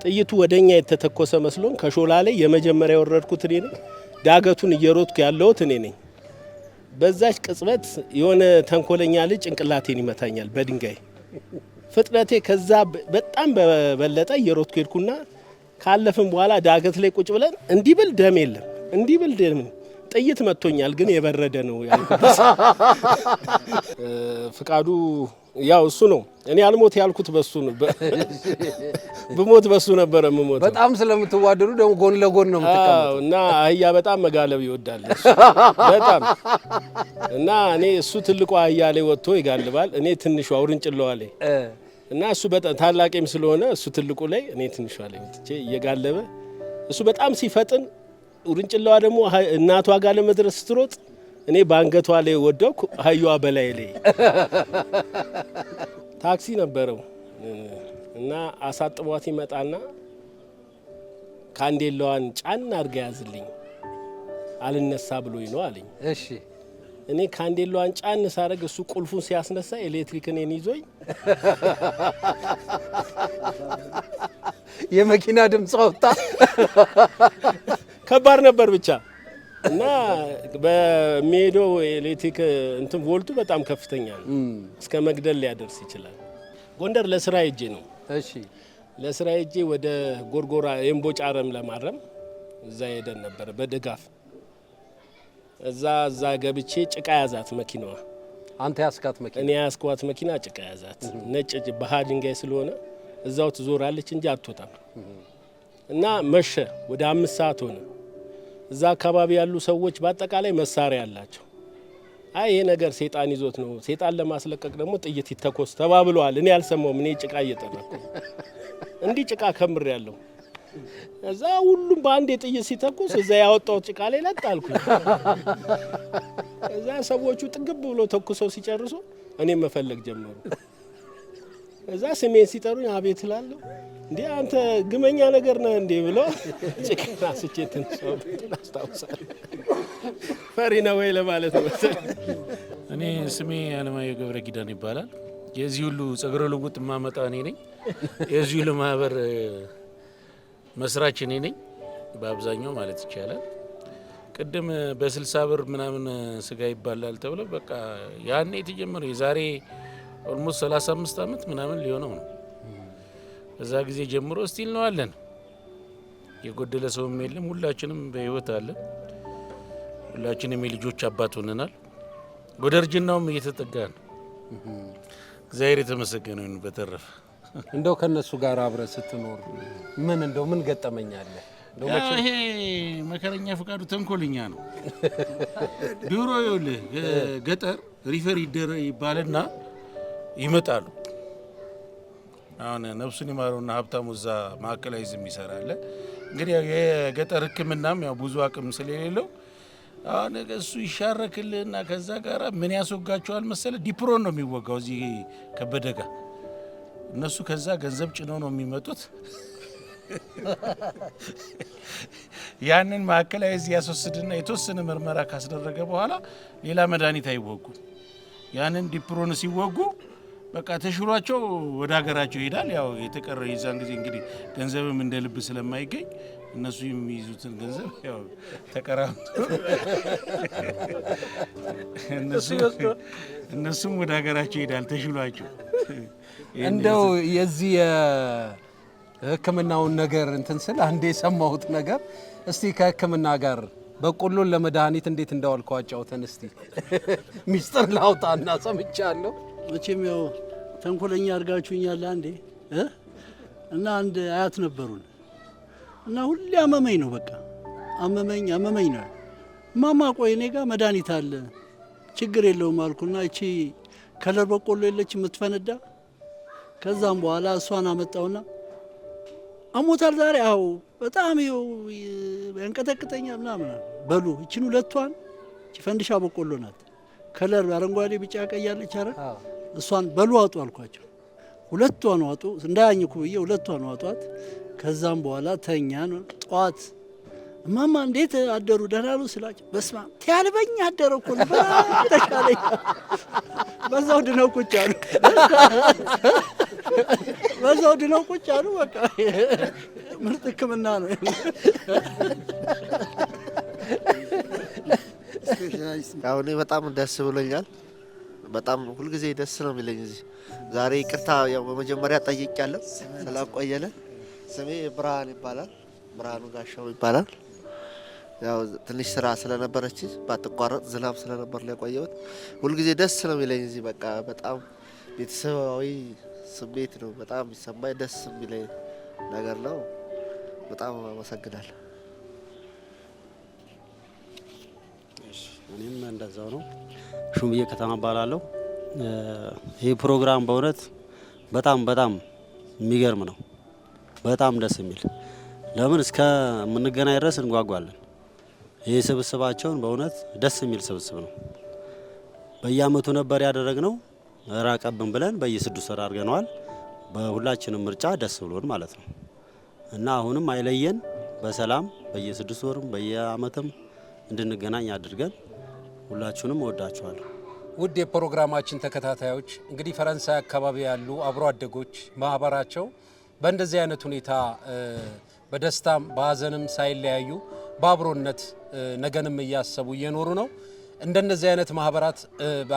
ጥይቱ ወደኛ የተተኮሰ መስሎን ከሾላ ላይ የመጀመሪያ ወረድኩት እኔ ነኝ። ዳገቱን እየሮጥኩ ያለሁት እኔ ነኝ። በዛች ቅጽበት የሆነ ተንኮለኛ ልጅ ጭንቅላቴን ይመታኛል በድንጋይ። ፍጥነቴ ከዛ በጣም በበለጠ እየሮጥኩ ሄድኩና ካለፍን በኋላ ዳገት ላይ ቁጭ ብለን እንዲብል ደም የለም እንዲብል ደም ጥይት መጥቶኛል፣ ግን የበረደ ነው ያልኩት። ፍቃዱ ያው እሱ ነው። እኔ አልሞት ያልኩት በሱ ነው። ብሞት በሱ ነበር የምሞት። በጣም ስለምትዋደዱ ደግሞ ጎን ለጎን ነው የምትቀመጡት። እና አህያ በጣም መጋለብ ይወዳል በጣም። እና እኔ እሱ ትልቁ አህያ ላይ ወጥቶ ይጋልባል፣ እኔ ትንሿ ውርንጭላዋ ላይ እና እሱ በጣም ታላቂም ስለሆነ እሱ ትልቁ ላይ እኔ ትንሿ ላይ ወጥቼ እየጋለበ እሱ በጣም ሲፈጥን ውርንጭላዋ ደግሞ እናቷ ጋር ለመድረስ ስትሮጥ እኔ ባንገቷ ላይ ወደኩ፣ አህያዋ በላይ ላይ። ታክሲ ነበረው እና አሳጥቧት ይመጣና ካንዴላዋን ጫን አድርጋ ያዝልኝ አልነሳ ብሎኝ ነው አለኝ። እሺ እኔ ካንዴላዋን ጫን ሳረግ እሱ ቁልፉን ሲያስነሳ ኤሌክትሪክ እኔን ይዞኝ የመኪና ድምጽ ወጣ። ከባድ ነበር ብቻ እና በሚሄደው ኤሌክትሪክ እንትን ቮልቱ በጣም ከፍተኛ ነው፣ እስከ መግደል ሊያደርስ ይችላል። ጎንደር ለስራ ሄጄ ነው። እሺ ለስራ ሄጄ ወደ ጎርጎራ የእምቦጭ አረም ለማረም እዛ ሄደን ነበር በድጋፍ። እዛ ገብቼ ጭቃ ያዛት መኪናዋ። አንተ ያስካት መኪና? እኔ ያስኳት መኪና ጭቃ ያዛት። ነጭ ባህ ድንጋይ ስለሆነ እዛው ትዞራለች እንጂ አትወጣም። እና መሸ፣ ወደ 5 ሰዓት ሆነ። እዛ አካባቢ ያሉ ሰዎች በአጠቃላይ መሳሪያ ያላቸው፣ አይ ይሄ ነገር ሴጣን ይዞት ነው፣ ሴጣን ለማስለቀቅ ደግሞ ጥይት ይተኮስ ተባብለዋል። እኔ አልሰማውም። እኔ ጭቃ እየጠረኩ እንዲህ ጭቃ ከምር ያለው እዛ ሁሉም በአንድ ጥይት ሲተኩስ እዛ ያወጣው ጭቃ ላይ ለጣልኩ። እዛ ሰዎቹ ጥግብ ብሎ ተኩሰው ሲጨርሱ እኔም መፈለግ ጀመሩ። እዛ ስሜን ሲጠሩኝ አቤት እላለሁ። እንዴ አንተ ግመኛ ነገር ነህ እንዴ ብሎ ጭቃ ስቼትን ሰው አስታውሳለሁ። ፈሪ ነው ወይ ለማለት ነው። እኔ ስሜ አለማየሁ ገብረ ኪዳን ይባላል። የዚህ ሁሉ ጸጉረ ልውጥ ማመጣ እኔ ነኝ። የዚህ ሁሉ ማህበር መስራች እኔ ነኝ በአብዛኛው ማለት ይቻላል። ቅድም በ60 ብር ምናምን ስጋ ይባላል ተብሎ በቃ ያኔ የተጀመረው የዛሬ ኦልሞስት 35 ዓመት ምናምን ሊሆነው ነው። በዛ ጊዜ ጀምሮ ስቲል ነው አለን። የጎደለ ሰውም የለም። ሁላችንም በህይወት አለን። ሁላችንም የልጆች አባት ሆነናል። ወደ እርጅናውም እየተጠጋን እግዚአብሔር የተመሰገነ ይሁን። በተረፈ እንደው ከነሱ ጋር አብረህ ስትኖር ምን ገጠመኛለህ? ይሄ መከረኛ ፈቃዱ ተንኮለኛ ነው። ድሮ ይኸውልህ ገጠር ሪፈር ይባልና ይመጣሉ። አሁን ነፍሱን ይማረውና ሀብታሙ እዛ ማዕከላዊ ዝም ይሰራል። እንግዲህ የገጠር ሕክምናም ያው ብዙ አቅም ስለሌለው አሁን እሱ ይሻረክልና ከዛ ጋር ምን ያስወጋቸዋል መሰለ? ዲፕሮን ነው የሚወጋው እዚህ ከበደ ጋር። እነሱ ከዛ ገንዘብ ጭነው ነው የሚመጡት። ያንን ማዕከላዊ እዚህ ያስወስድና የተወሰነ ምርመራ ካስደረገ በኋላ ሌላ መድኃኒት አይወጉም። ያንን ዲፕሮን ሲወጉ በቃ ተሽሏቸው ወደ ሀገራቸው ይሄዳል። ያው የተቀረው የዛን ጊዜ እንግዲህ ገንዘብም እንደ ልብ ስለማይገኝ እነሱ የሚይዙትን ገንዘብ ያው ተቀራምቶ እነሱም ወደ ሀገራቸው ይሄዳል ተሽሏቸው። እንደው የዚህ የሕክምናውን ነገር እንትን ስል አንዴ የሰማሁት ነገር እስቲ ከሕክምና ጋር በቆሎን ለመድኃኒት እንዴት እንዳዋልከው አጫውተን እስቲ። ሚስጥር ላውጣና ሰምቻለሁ። መቼም ያው ተንኮለኛ አድርጋችሁኛል አንዴ እና አንድ አያት ነበሩን እና ሁሌ አመመኝ ነው በቃ አመመኝ ነው። ማማ ቆይ እኔ ጋር መድኃኒት አለ ችግር የለውም አልኩና እቺ ከለር በቆሎ የለች የምትፈነዳ። ከዛም በኋላ እሷን አመጣውና አሞታል ዛሬ አው በጣም ያንቀጠቅጠኛል ምናምን። በሉ እቺን ሁለቷን እቺ ፈንዲሻ በቆሎ ናት ከለር አረንጓዴ ቢጫ ቀይ ያለች አይደል? እሷን በሉ አጡ አልኳቸው። ሁለቷን ዋጡ እንዳያኝኩ ብዬ ሁለቷን ዋጧት። ከዛም በኋላ ተኛን። ጧት እማማ እንዴት አደሩ ደህና ነው ስላቸው በስማ ትያልበኝ አደረኩ ተሻለኝ። በዛው ድነው ቁጭ አሉ። በዛው ድነው ቁጭ አሉ። በቃ ምርጥ ሕክምና ነው። አሁን በጣም ደስ ብሎኛል። በጣም ሁልጊዜ ደስ ነው የሚለኝ። እዚህ ዛሬ ይቅርታ ያው በመጀመሪያ ጠይቄያለሁ ስላቆየለ። ስሜ ብርሃን ይባላል፣ ብርሃኑ ጋሻው ይባላል። ያው ትንሽ ስራ ስለነበረች ባትቋረጥ ዝናብ ስለነበር ላይ ቆየሁት። ሁልጊዜ ደስ ነው የሚለኝ እዚህ በቃ በጣም ቤተሰባዊ ስሜት ነው በጣም የሚሰማኝ፣ ደስ የሚለኝ ነገር ነው። በጣም አመሰግናለሁ። እኔም እንደዛው ነው። ሹምዬ ከተማ እባላለሁ። ይህ ፕሮግራም በእውነት በጣም የሚገርም ነው። በጣም ደስ የሚል ለምን እስከምንገናኝ ድረስ እንጓጓለን። ይህ ስብስባቸውን በእውነት ደስ የሚል ስብስብ ነው። በየአመቱ ነበር ያደረግነው፣ ራቀብን ብለን በየ6 ወር አድርገነዋል። በሁላችንም ምርጫ ደስ ብሎን ማለት ነው እና አሁንም አይለየን፣ በሰላም በየ6 ወርም በየአመትም እንድንገናኝ አድርገን ሁላችሁንም እወዳችኋለሁ። ውድ የፕሮግራማችን ተከታታዮች እንግዲህ ፈረንሳይ አካባቢ ያሉ አብሮ አደጎች ማህበራቸው በእንደዚህ አይነት ሁኔታ በደስታም በሀዘንም ሳይለያዩ በአብሮነት ነገንም እያሰቡ እየኖሩ ነው። እንደነዚህ አይነት ማህበራት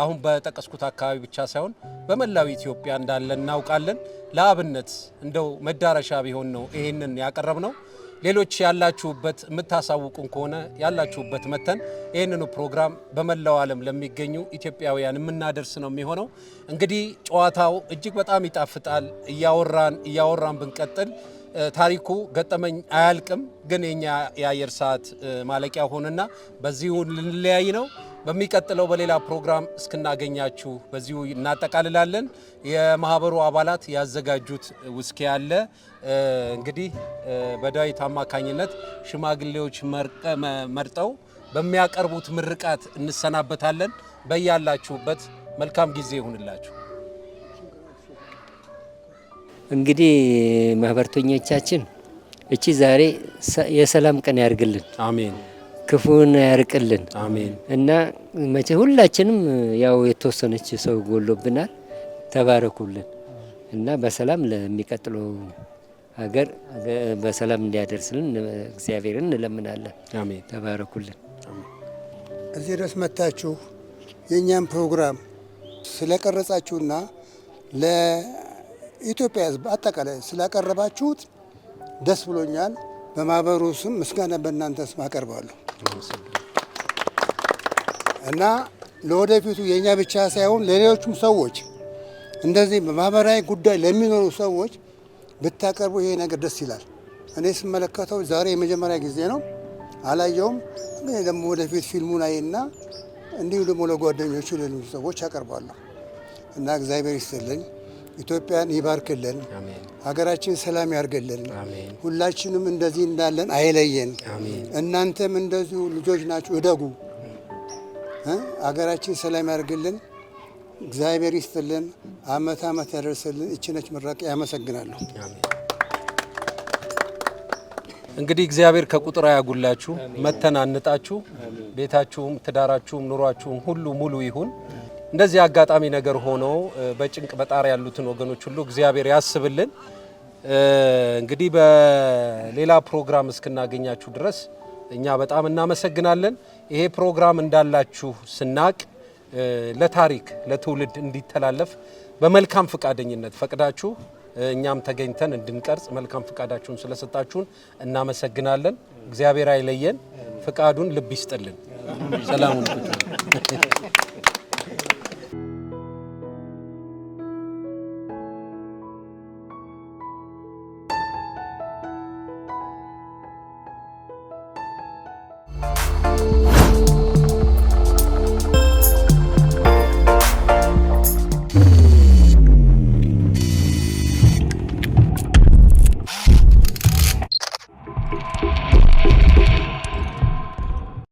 አሁን በጠቀስኩት አካባቢ ብቻ ሳይሆን በመላው ኢትዮጵያ እንዳለ እናውቃለን። ለአብነት እንደው መዳረሻ ቢሆን ነው ይሄንን ያቀረብ ነው። ሌሎች ያላችሁበት የምታሳውቁን ከሆነ ያላችሁበት መተን ይህንኑ ፕሮግራም በመላው ዓለም ለሚገኙ ኢትዮጵያውያን የምናደርስ ነው የሚሆነው። እንግዲህ ጨዋታው እጅግ በጣም ይጣፍጣል። እያወራን ብንቀጥል ታሪኩ ገጠመኝ አያልቅም። ግን የኛ የአየር ሰዓት ማለቂያ ሆነና በዚሁ ልንለያይ ነው። በሚቀጥለው በሌላ ፕሮግራም እስክናገኛችሁ በዚሁ እናጠቃልላለን። የማህበሩ አባላት ያዘጋጁት ውስኪ አለ። እንግዲህ በዳዊት አማካኝነት ሽማግሌዎች መርጠው በሚያቀርቡት ምርቃት እንሰናበታለን። በያላችሁበት መልካም ጊዜ ይሁንላችሁ። እንግዲህ ማህበርተኞቻችን እቺ ዛሬ የሰላም ቀን ያርግልን፣ አሜን። ክፉን ያርቅልን፣ አሜን። እና መቼ ሁላችንም ያው የተወሰነች ሰው ጎሎብናል። ተባረኩልን እና በሰላም ለሚቀጥለው ሀገር በሰላም እንዲያደርስልን እግዚአብሔርን እንለምናለን። አሜን። ተባረኩልን። እዚህ ድረስ መጥታችሁ የእኛም ፕሮግራም ስለቀረጻችሁና ለኢትዮጵያ ሕዝብ አጠቃላይ ስላቀረባችሁት ደስ ብሎኛል። በማህበሩ ስም ምስጋና በእናንተ ስም አቀርባለሁ እና ለወደፊቱ የእኛ ብቻ ሳይሆን ለሌሎቹም ሰዎች እንደዚህ በማህበራዊ ጉዳይ ለሚኖሩ ሰዎች ብታቀርቡ ይሄ ነገር ደስ ይላል። እኔ ስመለከተው ዛሬ የመጀመሪያ ጊዜ ነው፣ አላየውም። ግን ደግሞ ወደፊት ፊልሙን አይና እንዲሁ ደግሞ ለጓደኞቹ ለሌሎች ሰዎች አቀርባለሁ እና እግዚአብሔር ይስጥልኝ፣ ኢትዮጵያን ይባርክልን፣ ሀገራችን ሰላም ያርግልን፣ ሁላችንም እንደዚህ እንዳለን አይለየን። እናንተም እንደዚሁ ልጆች ናችሁ፣ እደጉ፣ ሀገራችን ሰላም ያርግልን። እግዚአብሔር ይስጥልን፣ አመት አመት ያደርስልን። እችነች ምራቂ። ያመሰግናለሁ። እንግዲህ እግዚአብሔር ከቁጥር ያጉላችሁ፣ መተናንጣችሁ፣ ቤታችሁም ትዳራችሁም ኑሯችሁም ሁሉ ሙሉ ይሁን። እንደዚህ አጋጣሚ ነገር ሆኖ በጭንቅ በጣር ያሉትን ወገኖች ሁሉ እግዚአብሔር ያስብልን። እንግዲህ በሌላ ፕሮግራም እስክናገኛችሁ ድረስ እኛ በጣም እናመሰግናለን። ይሄ ፕሮግራም እንዳላችሁ ስናቅ ለታሪክ ለትውልድ እንዲተላለፍ በመልካም ፈቃደኝነት ፈቅዳችሁ እኛም ተገኝተን እንድንቀርጽ መልካም ፈቃዳችሁን ስለሰጣችሁን እናመሰግናለን። እግዚአብሔር አይለየን፣ ፈቃዱን ልብ ይስጥልን። ሰላሙን